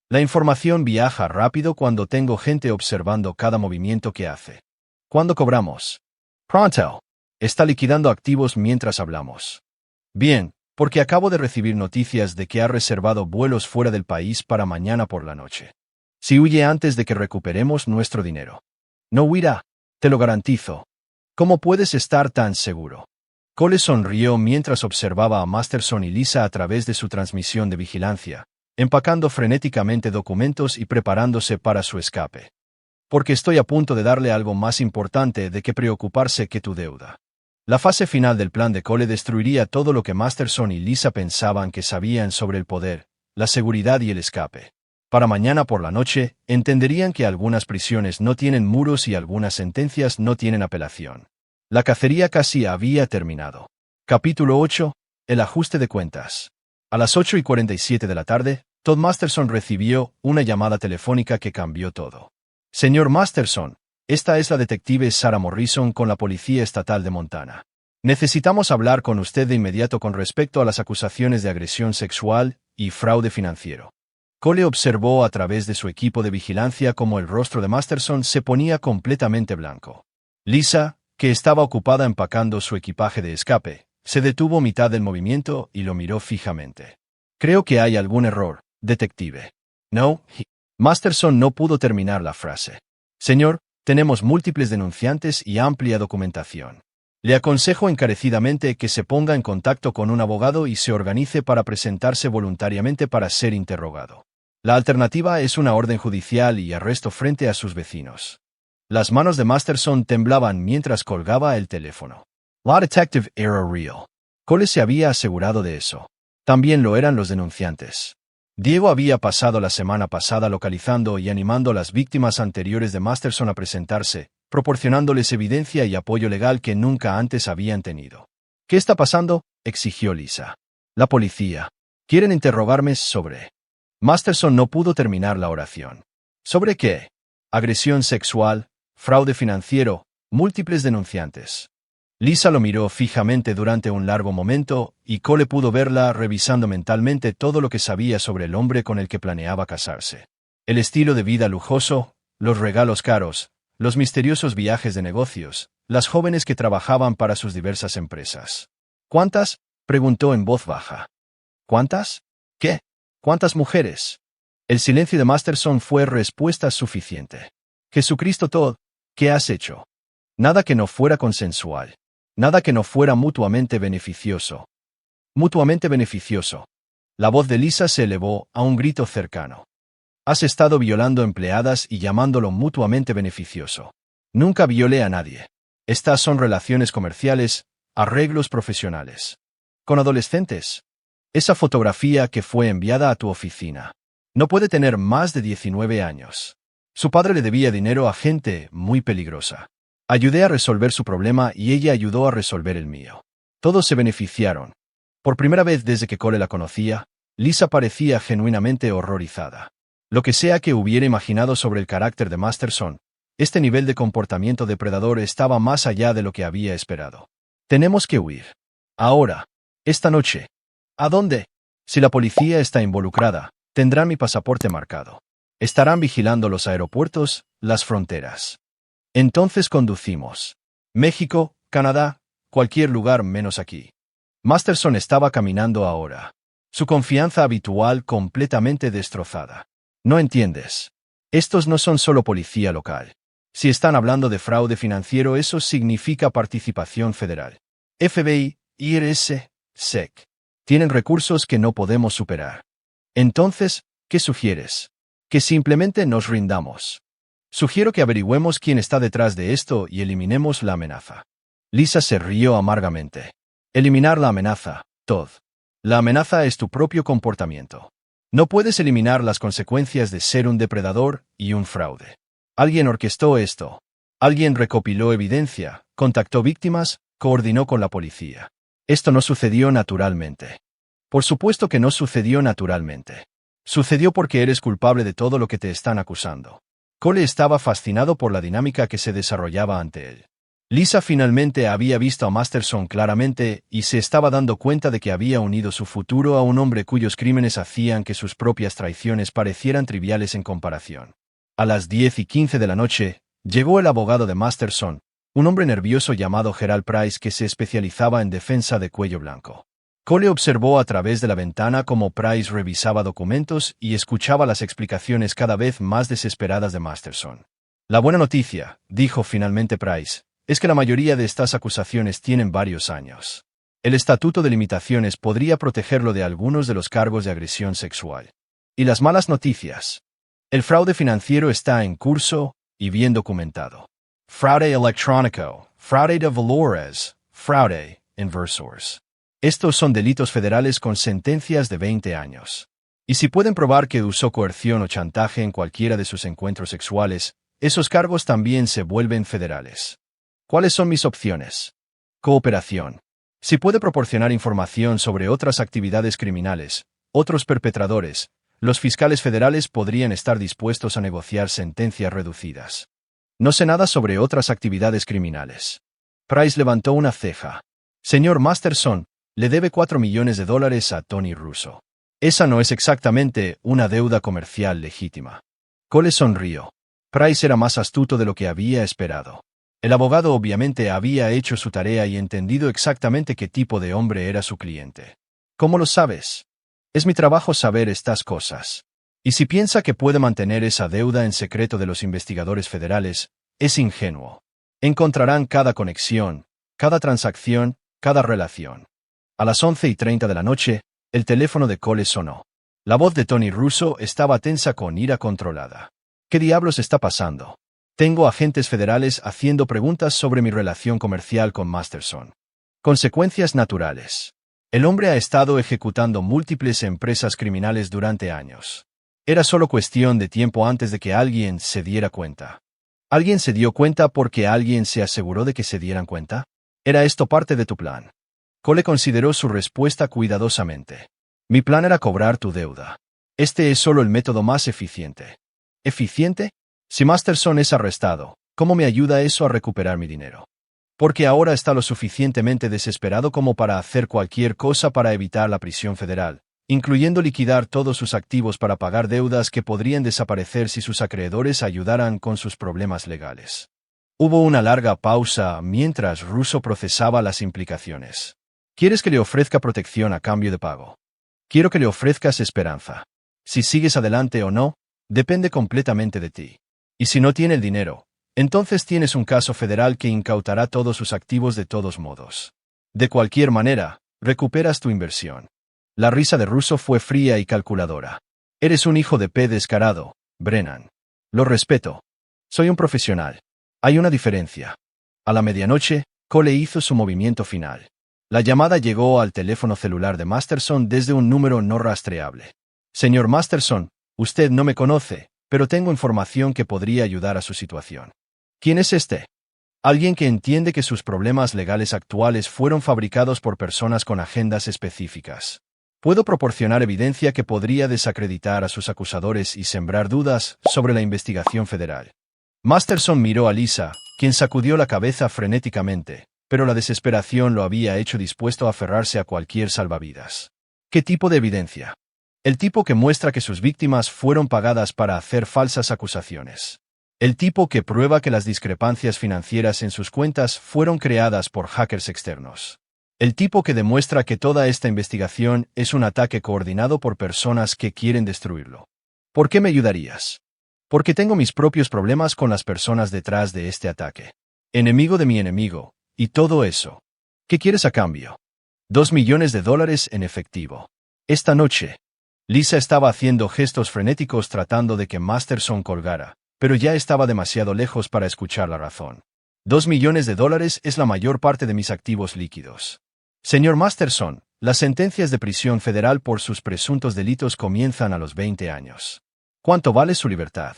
La información viaja rápido cuando tengo gente observando cada movimiento que hace. ¿Cuándo cobramos? Pronto. Está liquidando activos mientras hablamos. Bien, porque acabo de recibir noticias de que ha reservado vuelos fuera del país para mañana por la noche. Si huye antes de que recuperemos nuestro dinero. No huirá, te lo garantizo. ¿Cómo puedes estar tan seguro? Cole sonrió mientras observaba a Masterson y Lisa a través de su transmisión de vigilancia, empacando frenéticamente documentos y preparándose para su escape. Porque estoy a punto de darle algo más importante de que preocuparse que tu deuda. La fase final del plan de Cole destruiría todo lo que Masterson y Lisa pensaban que sabían sobre el poder, la seguridad y el escape. Para mañana por la noche, entenderían que algunas prisiones no tienen muros y algunas sentencias no tienen apelación. La cacería casi había terminado. Capítulo 8. El ajuste de cuentas. A las 8:47 de la tarde, Todd Masterson recibió una llamada telefónica que cambió todo. Señor Masterson, esta es la detective Sarah Morrison con la Policía Estatal de Montana. Necesitamos hablar con usted de inmediato con respecto a las acusaciones de agresión sexual y fraude financiero. Cole observó a través de su equipo de vigilancia cómo el rostro de Masterson se ponía completamente blanco. Lisa, que estaba ocupada empacando su equipaje de escape, se detuvo a mitad del movimiento y lo miró fijamente. Creo que hay algún error, detective. No. Masterson no pudo terminar la frase. Señor, tenemos múltiples denunciantes y amplia documentación. Le aconsejo encarecidamente que se ponga en contacto con un abogado y se organice para presentarse voluntariamente para ser interrogado. La alternativa es una orden judicial y arresto frente a sus vecinos. Las manos de Masterson temblaban mientras colgaba el teléfono. La detective era real. Cole se había asegurado de eso. También lo eran los denunciantes. Diego había pasado la semana pasada localizando y animando a las víctimas anteriores de Masterson a presentarse, proporcionándoles evidencia y apoyo legal que nunca antes habían tenido. ¿Qué está pasando?, exigió Lisa. La policía. Quieren interrogarme sobre... Masterson no pudo terminar la oración. ¿Sobre qué? Agresión sexual, fraude financiero, múltiples denunciantes. Lisa lo miró fijamente durante un largo momento, y Cole pudo verla revisando mentalmente todo lo que sabía sobre el hombre con el que planeaba casarse. El estilo de vida lujoso, los regalos caros, los misteriosos viajes de negocios, las jóvenes que trabajaban para sus diversas empresas. ¿Cuántas?, preguntó en voz baja. ¿Cuántas? ¿Qué? ¿Cuántas mujeres? El silencio de Masterson fue respuesta suficiente. Jesucristo Todd, ¿qué has hecho? Nada que no fuera consensual. Nada que no fuera mutuamente beneficioso. Mutuamente beneficioso. La voz de Lisa se elevó a un grito cercano. Has estado violando empleadas y llamándolo mutuamente beneficioso. Nunca violé a nadie. Estas son relaciones comerciales, arreglos profesionales. ¿Con adolescentes? Esa fotografía que fue enviada a tu oficina. No puede tener más de 19 años. Su padre le debía dinero a gente muy peligrosa. Ayudé a resolver su problema y ella ayudó a resolver el mío. Todos se beneficiaron. Por primera vez desde que Cole la conocía, Lisa parecía genuinamente horrorizada. Lo que sea que hubiera imaginado sobre el carácter de Masterson, este nivel de comportamiento depredador estaba más allá de lo que había esperado. Tenemos que huir. Ahora. Esta noche. ¿A dónde? Si la policía está involucrada, tendrán mi pasaporte marcado. Estarán vigilando los aeropuertos, las fronteras. Entonces conducimos. México, Canadá, cualquier lugar menos aquí. Masterson estaba caminando ahora. Su confianza habitual completamente destrozada. No entiendes. Estos no son solo policía local. Si están hablando de fraude financiero, eso significa participación federal. FBI, IRS, SEC. Tienen recursos que no podemos superar. Entonces, ¿qué sugieres? Que simplemente nos rindamos. Sugiero que averigüemos quién está detrás de esto y eliminemos la amenaza. Lisa se rió amargamente. Eliminar la amenaza, Todd. La amenaza es tu propio comportamiento. No puedes eliminar las consecuencias de ser un depredador y un fraude. Alguien orquestó esto. Alguien recopiló evidencia, contactó víctimas, coordinó con la policía. Esto no sucedió naturalmente. Por supuesto que no sucedió naturalmente. Sucedió porque eres culpable de todo lo que te están acusando. Cole estaba fascinado por la dinámica que se desarrollaba ante él. Lisa finalmente había visto a Masterson claramente y se estaba dando cuenta de que había unido su futuro a un hombre cuyos crímenes hacían que sus propias traiciones parecieran triviales en comparación. A las 10:15 de la noche, llegó el abogado de Masterson, un hombre nervioso llamado Gerald Price que se especializaba en defensa de cuello blanco. Cole observó a través de la ventana cómo Price revisaba documentos y escuchaba las explicaciones cada vez más desesperadas de Masterson. La buena noticia, dijo finalmente Price, es que la mayoría de estas acusaciones tienen varios años. El Estatuto de Limitaciones podría protegerlo de algunos de los cargos de agresión sexual. Y las malas noticias. El fraude financiero está en curso y bien documentado. Fraude electrónico, fraude de valores, fraude inversors. Estos son delitos federales con sentencias de 20 años. Y si pueden probar que usó coerción o chantaje en cualquiera de sus encuentros sexuales, esos cargos también se vuelven federales. ¿Cuáles son mis opciones? Cooperación. Si puede proporcionar información sobre otras actividades criminales, otros perpetradores, los fiscales federales podrían estar dispuestos a negociar sentencias reducidas. No sé nada sobre otras actividades criminales. Price levantó una ceja. Señor Masterson, le debe $4 millones a Tony Russo. Esa no es exactamente una deuda comercial legítima. Cole sonrió. Price era más astuto de lo que había esperado. El abogado obviamente había hecho su tarea y entendido exactamente qué tipo de hombre era su cliente. ¿Cómo lo sabes? Es mi trabajo saber estas cosas. Y si piensa que puede mantener esa deuda en secreto de los investigadores federales, es ingenuo. Encontrarán cada conexión, cada transacción, cada relación. A las 11:30 de la noche, el teléfono de Cole sonó. La voz de Tony Russo estaba tensa con ira controlada. ¿Qué diablos está pasando? Tengo agentes federales haciendo preguntas sobre mi relación comercial con Masterson. Consecuencias naturales. El hombre ha estado ejecutando múltiples empresas criminales durante años. Era solo cuestión de tiempo antes de que alguien se diera cuenta. ¿Alguien se dio cuenta porque alguien se aseguró de que se dieran cuenta? ¿Era esto parte de tu plan? Cole consideró su respuesta cuidadosamente. Mi plan era cobrar tu deuda. Este es solo el método más eficiente. ¿Eficiente? Si Masterson es arrestado, ¿cómo me ayuda eso a recuperar mi dinero? Porque ahora está lo suficientemente desesperado como para hacer cualquier cosa para evitar la prisión federal, incluyendo liquidar todos sus activos para pagar deudas que podrían desaparecer si sus acreedores ayudaran con sus problemas legales. Hubo una larga pausa mientras Russo procesaba las implicaciones. ¿Quieres que le ofrezca protección a cambio de pago? Quiero que le ofrezcas esperanza. Si sigues adelante o no, depende completamente de ti. Y si no tiene el dinero, entonces tienes un caso federal que incautará todos sus activos de todos modos. De cualquier manera, recuperas tu inversión. La risa de Russo fue fría y calculadora. Eres un hijo de P descarado, Brennan. Lo respeto. Soy un profesional. Hay una diferencia. A la medianoche, Cole hizo su movimiento final. La llamada llegó al teléfono celular de Masterson desde un número no rastreable. Señor Masterson, usted no me conoce, pero tengo información que podría ayudar a su situación. ¿Quién es este? Alguien que entiende que sus problemas legales actuales fueron fabricados por personas con agendas específicas. Puedo proporcionar evidencia que podría desacreditar a sus acusadores y sembrar dudas sobre la investigación federal. Masterson miró a Lisa, quien sacudió la cabeza frenéticamente, pero la desesperación lo había hecho dispuesto a aferrarse a cualquier salvavidas. ¿Qué tipo de evidencia? El tipo que muestra que sus víctimas fueron pagadas para hacer falsas acusaciones. El tipo que prueba que las discrepancias financieras en sus cuentas fueron creadas por hackers externos. El tipo que demuestra que toda esta investigación es un ataque coordinado por personas que quieren destruirlo. ¿Por qué me ayudarías? Porque tengo mis propios problemas con las personas detrás de este ataque. Enemigo de mi enemigo, y todo eso. ¿Qué quieres a cambio? $2 millones en efectivo. Esta noche. Lisa estaba haciendo gestos frenéticos tratando de que Masterson colgara, pero ya estaba demasiado lejos para escuchar la razón. $2 millones es la mayor parte de mis activos líquidos. Señor Masterson, las sentencias de prisión federal por sus presuntos delitos comienzan a los 20 años. ¿Cuánto vale su libertad?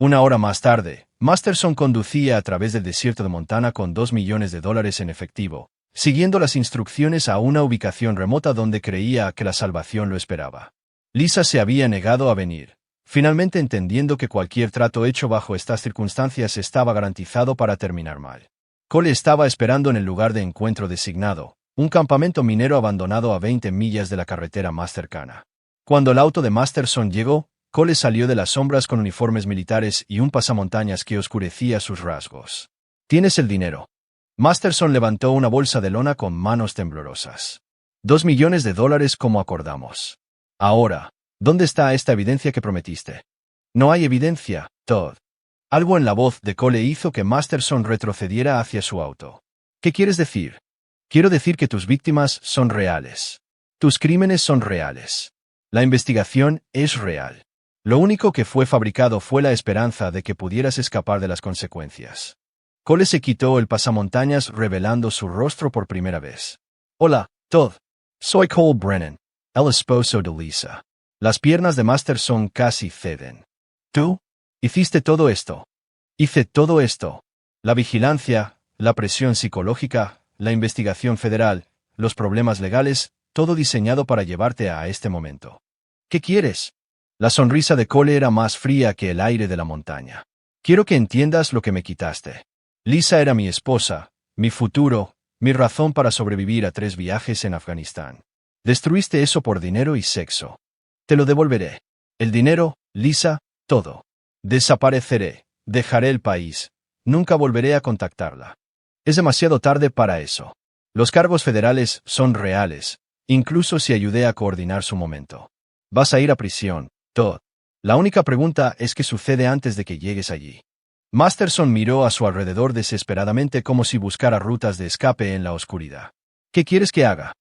Una hora más tarde, Masterson conducía a través del desierto de Montana con $2 millones en efectivo, siguiendo las instrucciones a una ubicación remota donde creía que la salvación lo esperaba. Lisa se había negado a venir, finalmente entendiendo que cualquier trato hecho bajo estas circunstancias estaba garantizado para terminar mal. Cole estaba esperando en el lugar de encuentro designado, un campamento minero abandonado a 20 millas de la carretera más cercana. Cuando el auto de Masterson llegó, Cole salió de las sombras con uniformes militares y un pasamontañas que oscurecía sus rasgos. ¿Tienes el dinero? Masterson levantó una bolsa de lona con manos temblorosas. $2 millones como acordamos. Ahora, ¿dónde está esta evidencia que prometiste? No hay evidencia, Todd. Algo en la voz de Cole hizo que Masterson retrocediera hacia su auto. ¿Qué quieres decir? Quiero decir que tus víctimas son reales. Tus crímenes son reales. La investigación es real. Lo único que fue fabricado fue la esperanza de que pudieras escapar de las consecuencias. Cole se quitó el pasamontañas revelando su rostro por primera vez. Hola, Todd. Soy Cole Brennan, el esposo de Lisa. Las piernas de Masterson casi ceden. ¿Tú? ¿Hiciste todo esto? Hice todo esto. La vigilancia, la presión psicológica, la investigación federal, los problemas legales, todo diseñado para llevarte a este momento. ¿Qué quieres? La sonrisa de Cole era más fría que el aire de la montaña. Quiero que entiendas lo que me quitaste. Lisa era mi esposa, mi futuro, mi razón para sobrevivir a 3 viajes en Afganistán. Destruiste eso por dinero y sexo. Te lo devolveré. El dinero, Lisa, todo. Desapareceré, dejaré el país. Nunca volveré a contactarla. Es demasiado tarde para eso. Los cargos federales son reales, incluso si ayudé a coordinar su momento. Vas a ir a prisión, Todd. La única pregunta es qué sucede antes de que llegues allí. Masterson miró a su alrededor desesperadamente como si buscara rutas de escape en la oscuridad. ¿Qué quieres que haga?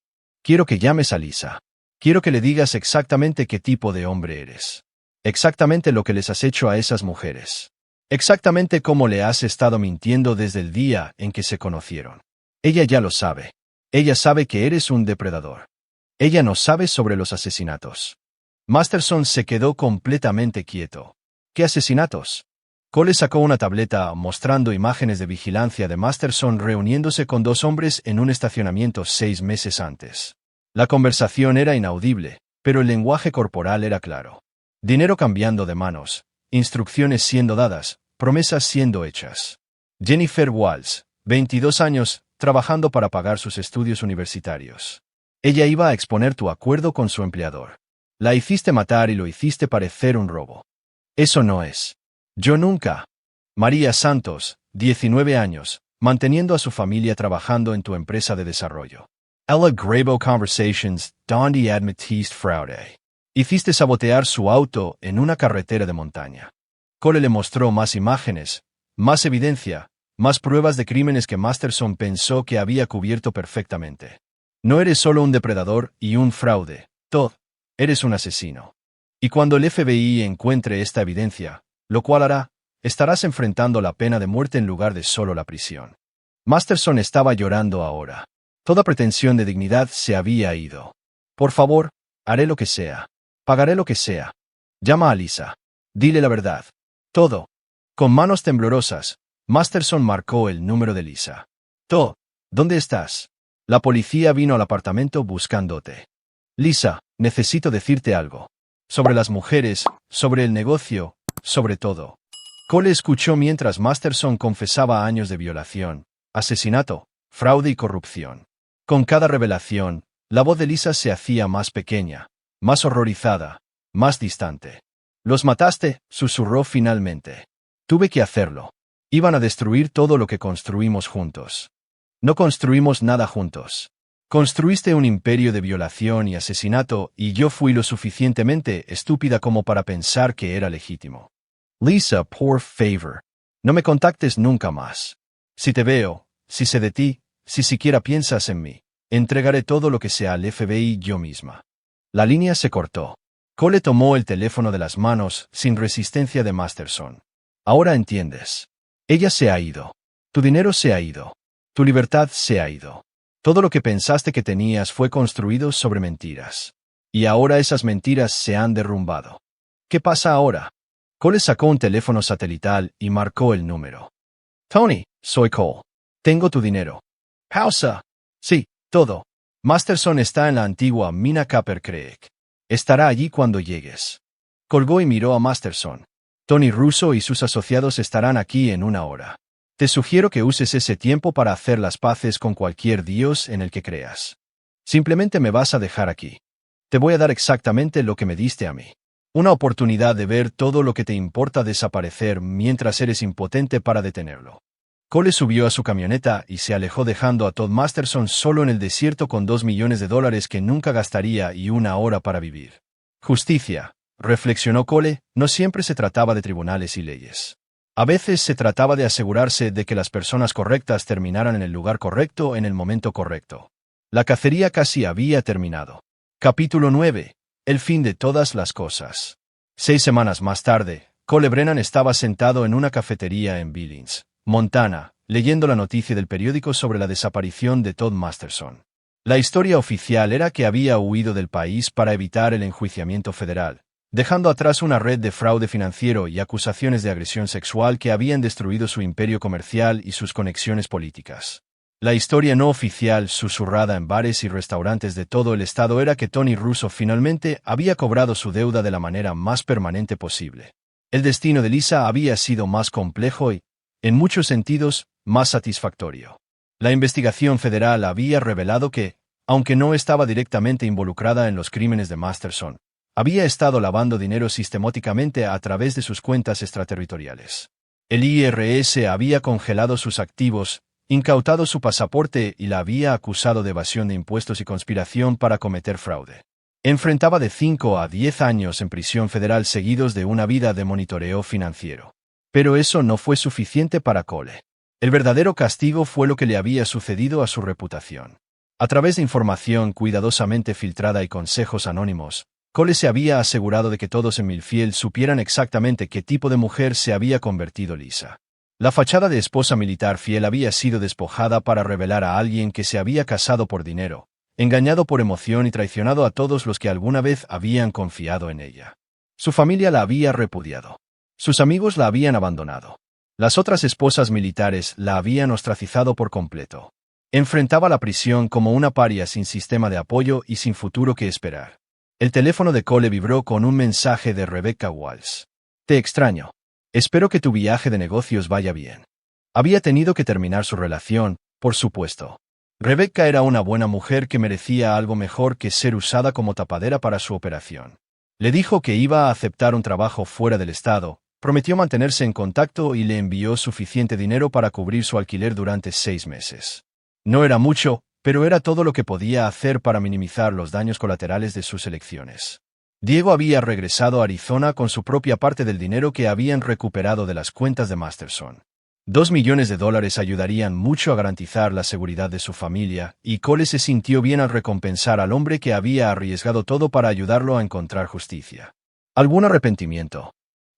Quiero que llames a Lisa. Quiero que le digas exactamente qué tipo de hombre eres. Exactamente lo que les has hecho a esas mujeres. Exactamente cómo le has estado mintiendo desde el día en que se conocieron. Ella ya lo sabe. Ella sabe que eres un depredador. Ella no sabe sobre los asesinatos. Masterson se quedó completamente quieto. ¿Qué asesinatos? Cole sacó una tableta mostrando imágenes de vigilancia de Masterson reuniéndose con 2 hombres en un estacionamiento 6 meses antes. La conversación era inaudible, pero el lenguaje corporal era claro. Dinero cambiando de manos, instrucciones siendo dadas, promesas siendo hechas. Jennifer Walls, 22 años, trabajando para pagar sus estudios universitarios. Ella iba a exponer tu acuerdo con su empleador. La hiciste matar y lo hiciste parecer un robo. Eso no es. Yo nunca. María Santos, 19 años, manteniendo a su familia trabajando en tu empresa de desarrollo. Ella grabó conversations donde admitiste fraude. Hiciste sabotear su auto en una carretera de montaña. Cole le mostró más imágenes, más evidencia, más pruebas de crímenes que Masterson pensó que había cubierto perfectamente. No eres solo un depredador y un fraude, Todd. Eres un asesino. Y cuando el FBI encuentre esta evidencia, lo cual hará, estarás enfrentando la pena de muerte en lugar de solo la prisión. Masterson estaba llorando ahora. Toda pretensión de dignidad se había ido. Por favor, haré lo que sea. Pagaré lo que sea. Llama a Lisa. Dile la verdad. Todo. Con manos temblorosas, Masterson marcó el número de Lisa. ¿Dónde estás? La policía vino al apartamento buscándote. Lisa, necesito decirte algo. Sobre las mujeres, sobre el negocio, sobre todo. Cole escuchó mientras Masterson confesaba años de violación, asesinato, fraude y corrupción. Con cada revelación, la voz de Lisa se hacía más pequeña, más horrorizada, más distante. «Los mataste», susurró finalmente. «Tuve que hacerlo. Iban a destruir todo lo que construimos juntos. No construimos nada juntos. Construiste un imperio de violación y asesinato y yo fui lo suficientemente estúpida como para pensar que era legítimo. Lisa, por favor. No me contactes nunca más. Si te veo, si sé de ti, si siquiera piensas en mí, entregaré todo lo que sea al FBI yo misma». La línea se cortó. Cole tomó el teléfono de las manos, sin resistencia de Masterson. «Ahora entiendes. Ella se ha ido. Tu dinero se ha ido. Tu libertad se ha ido. Todo lo que pensaste que tenías fue construido sobre mentiras. Y ahora esas mentiras se han derrumbado. ¿Qué pasa ahora?» Cole sacó un teléfono satelital y marcó el número. «Tony, soy Cole. Tengo tu dinero». «Pausa». «Sí, todo. Masterson está en la antigua mina Copper Creek. Estará allí cuando llegues». Colgó y miró a Masterson. «Tony Russo y sus asociados estarán aquí en 1 hora. Te sugiero que uses ese tiempo para hacer las paces con cualquier dios en el que creas. Simplemente me vas a dejar aquí. Te voy a dar exactamente lo que me diste a mí. Una oportunidad de ver todo lo que te importa desaparecer mientras eres impotente para detenerlo». Cole subió a su camioneta y se alejó dejando a Todd Masterson solo en el desierto con $2 millones que nunca gastaría y 1 hora para vivir. Justicia, reflexionó Cole, no siempre se trataba de tribunales y leyes. A veces se trataba de asegurarse de que las personas correctas terminaran en el lugar correcto en el momento correcto. La cacería casi había terminado. Capítulo 9. El fin de todas las cosas. 6 semanas más tarde, Cole Brennan estaba sentado en una cafetería en Billings, Montana, leyendo la noticia del periódico sobre la desaparición de Todd Masterson. La historia oficial era que había huido del país para evitar el enjuiciamiento federal, dejando atrás una red de fraude financiero y acusaciones de agresión sexual que habían destruido su imperio comercial y sus conexiones políticas. La historia no oficial, susurrada en bares y restaurantes de todo el estado, era que Tony Russo finalmente había cobrado su deuda de la manera más permanente posible. El destino de Lisa había sido más complejo y, en muchos sentidos, más satisfactorio. La investigación federal había revelado que, aunque no estaba directamente involucrada en los crímenes de Masterson, había estado lavando dinero sistemáticamente a través de sus cuentas extraterritoriales. El IRS había congelado sus activos, incautado su pasaporte y la había acusado de evasión de impuestos y conspiración para cometer fraude. Enfrentaba de 5 a 10 años en prisión federal seguidos de una vida de monitoreo financiero. Pero eso no fue suficiente para Cole. El verdadero castigo fue lo que le había sucedido a su reputación. A través de información cuidadosamente filtrada y consejos anónimos, Cole se había asegurado de que todos en Millfield supieran exactamente qué tipo de mujer se había convertido Lisa. La fachada de esposa militar fiel había sido despojada para revelar a alguien que se había casado por dinero, engañado por emoción y traicionado a todos los que alguna vez habían confiado en ella. Su familia la había repudiado. Sus amigos la habían abandonado. Las otras esposas militares la habían ostracizado por completo. Enfrentaba la prisión como una paria sin sistema de apoyo y sin futuro que esperar. El teléfono de Cole vibró con un mensaje de Rebecca Walls. «Te extraño. Espero que tu viaje de negocios vaya bien». Había tenido que terminar su relación, por supuesto. Rebecca era una buena mujer que merecía algo mejor que ser usada como tapadera para su operación. Le dijo que iba a aceptar un trabajo fuera del estado, prometió mantenerse en contacto y le envió suficiente dinero para cubrir su alquiler durante 6 meses. No era mucho, pero era todo lo que podía hacer para minimizar los daños colaterales de sus elecciones. Diego había regresado a Arizona con su propia parte del dinero que habían recuperado de las cuentas de Masterson. $2 millones ayudarían mucho a garantizar la seguridad de su familia, y Cole se sintió bien al recompensar al hombre que había arriesgado todo para ayudarlo a encontrar justicia. ¿Algún arrepentimiento?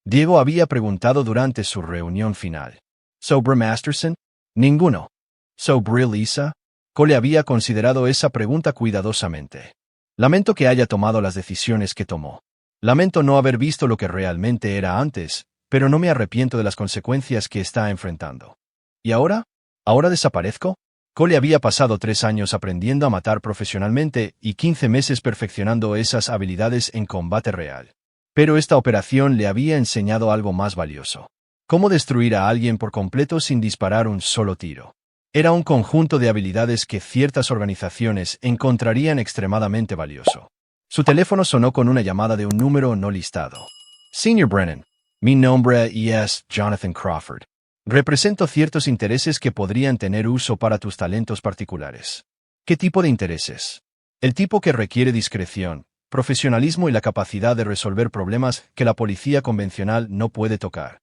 Diego había preguntado durante su reunión final. ¿Sobre Masterson? Ninguno. ¿Sobre Lisa? Cole había considerado esa pregunta cuidadosamente. Lamento que haya tomado las decisiones que tomó. Lamento no haber visto lo que realmente era antes, pero no me arrepiento de las consecuencias que está enfrentando. ¿Y ahora? ¿Ahora desaparezco? Cole había pasado 3 años aprendiendo a matar profesionalmente y 15 meses perfeccionando esas habilidades en combate real. Pero esta operación le había enseñado algo más valioso. Cómo destruir a alguien por completo sin disparar un solo tiro. Era un conjunto de habilidades que ciertas organizaciones encontrarían extremadamente valioso. Su teléfono sonó con una llamada de un número no listado. Señor Brennan, mi nombre es Jonathan Crawford. Represento ciertos intereses que podrían tener uso para tus talentos particulares. ¿Qué tipo de intereses? El tipo que requiere discreción, profesionalismo y la capacidad de resolver problemas que la policía convencional no puede tocar.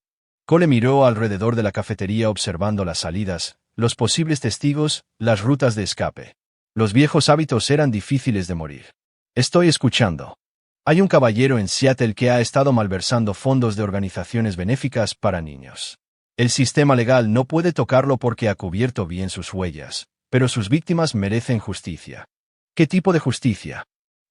Cole miró alrededor de la cafetería observando las salidas, los posibles testigos, las rutas de escape. Los viejos hábitos eran difíciles de morir. Estoy escuchando. Hay un caballero en Seattle que ha estado malversando fondos de organizaciones benéficas para niños. El sistema legal no puede tocarlo porque ha cubierto bien sus huellas, pero sus víctimas merecen justicia. ¿Qué tipo de justicia?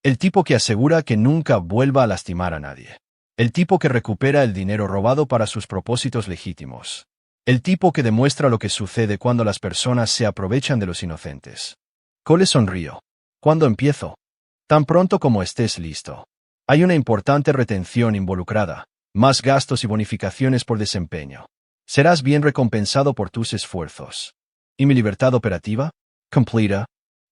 El tipo que asegura que nunca vuelva a lastimar a nadie. El tipo que recupera el dinero robado para sus propósitos legítimos. El tipo que demuestra lo que sucede cuando las personas se aprovechan de los inocentes. Cole sonrió. ¿Cuándo empiezo? Tan pronto como estés listo. Hay una importante retención involucrada, más gastos y bonificaciones por desempeño. Serás bien recompensado por tus esfuerzos. ¿Y mi libertad operativa? Completa.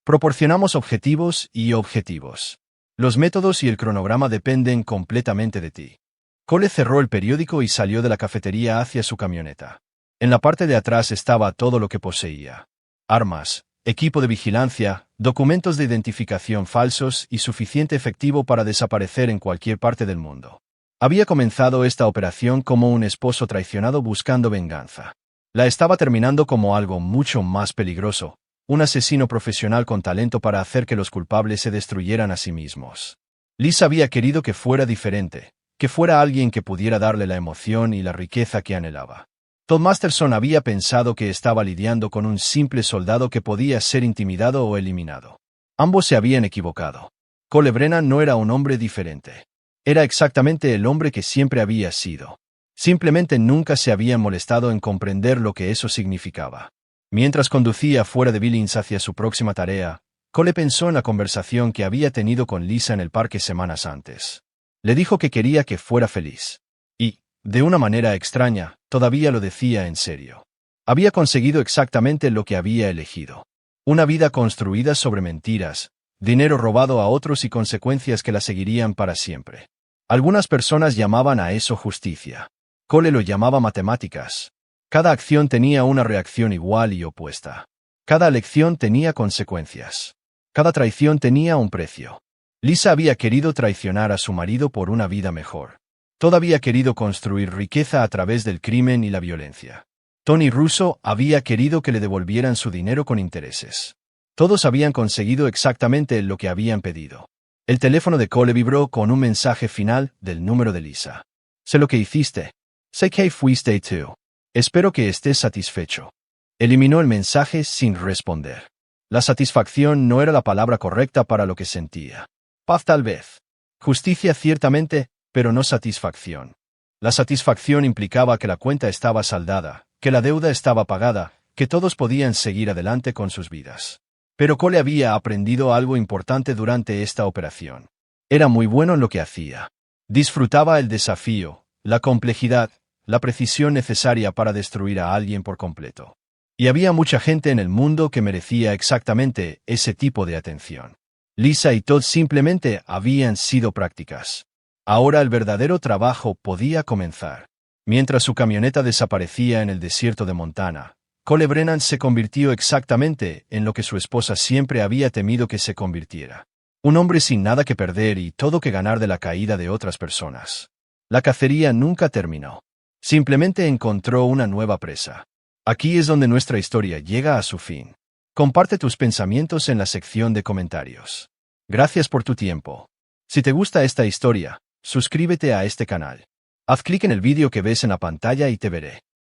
Proporcionamos objetivos y objetivos. Los métodos y el cronograma dependen completamente de ti. Cole cerró el periódico y salió de la cafetería hacia su camioneta. En la parte de atrás estaba todo lo que poseía. Armas, equipo de vigilancia, documentos de identificación falsos y suficiente efectivo para desaparecer en cualquier parte del mundo. Había comenzado esta operación como un esposo traicionado buscando venganza. La estaba terminando como algo mucho más peligroso, un asesino profesional con talento para hacer que los culpables se destruyeran a sí mismos. Liz había querido que fuera diferente, que fuera alguien que pudiera darle la emoción y la riqueza que anhelaba. Todd Masterson había pensado que estaba lidiando con un simple soldado que podía ser intimidado o eliminado. Ambos se habían equivocado. Cole Brennan no era un hombre diferente. Era exactamente el hombre que siempre había sido. Simplemente nunca se había molestado en comprender lo que eso significaba. Mientras conducía fuera de Billings hacia su próxima tarea, Cole pensó en la conversación que había tenido con Lisa en el parque semanas antes. Le dijo que quería que fuera feliz. Y, de una manera extraña, todavía lo decía en serio. Había conseguido exactamente lo que había elegido. Una vida construida sobre mentiras, dinero robado a otros y consecuencias que la seguirían para siempre. Algunas personas llamaban a eso justicia. Cole lo llamaba matemáticas. Cada acción tenía una reacción igual y opuesta. Cada elección tenía consecuencias. Cada traición tenía un precio. Lisa había querido traicionar a su marido por una vida mejor. Todd había querido construir riqueza a través del crimen y la violencia. Tony Russo había querido que le devolvieran su dinero con intereses. Todos habían conseguido exactamente lo que habían pedido. El teléfono de Cole vibró con un mensaje final del número de Lisa. Sé lo que hiciste. Sé que fuiste tú. Espero que estés satisfecho. Eliminó el mensaje sin responder. La satisfacción no era la palabra correcta para lo que sentía. Paz tal vez. Justicia ciertamente, pero no satisfacción. La satisfacción implicaba que la cuenta estaba saldada, que la deuda estaba pagada, que todos podían seguir adelante con sus vidas. Pero Cole había aprendido algo importante durante esta operación. Era muy bueno en lo que hacía. Disfrutaba el desafío, la complejidad, la precisión necesaria para destruir a alguien por completo. Y había mucha gente en el mundo que merecía exactamente ese tipo de atención. Lisa y Todd simplemente habían sido prácticas. Ahora el verdadero trabajo podía comenzar. Mientras su camioneta desaparecía en el desierto de Montana, Cole Brennan se convirtió exactamente en lo que su esposa siempre había temido que se convirtiera. Un hombre sin nada que perder y todo que ganar de la caída de otras personas. La cacería nunca terminó. Simplemente encontró una nueva presa. Aquí es donde nuestra historia llega a su fin. Comparte tus pensamientos en la sección de comentarios. Gracias por tu tiempo. Si te gusta esta historia, suscríbete a este canal. Haz clic en el vídeo que ves en la pantalla y te veré.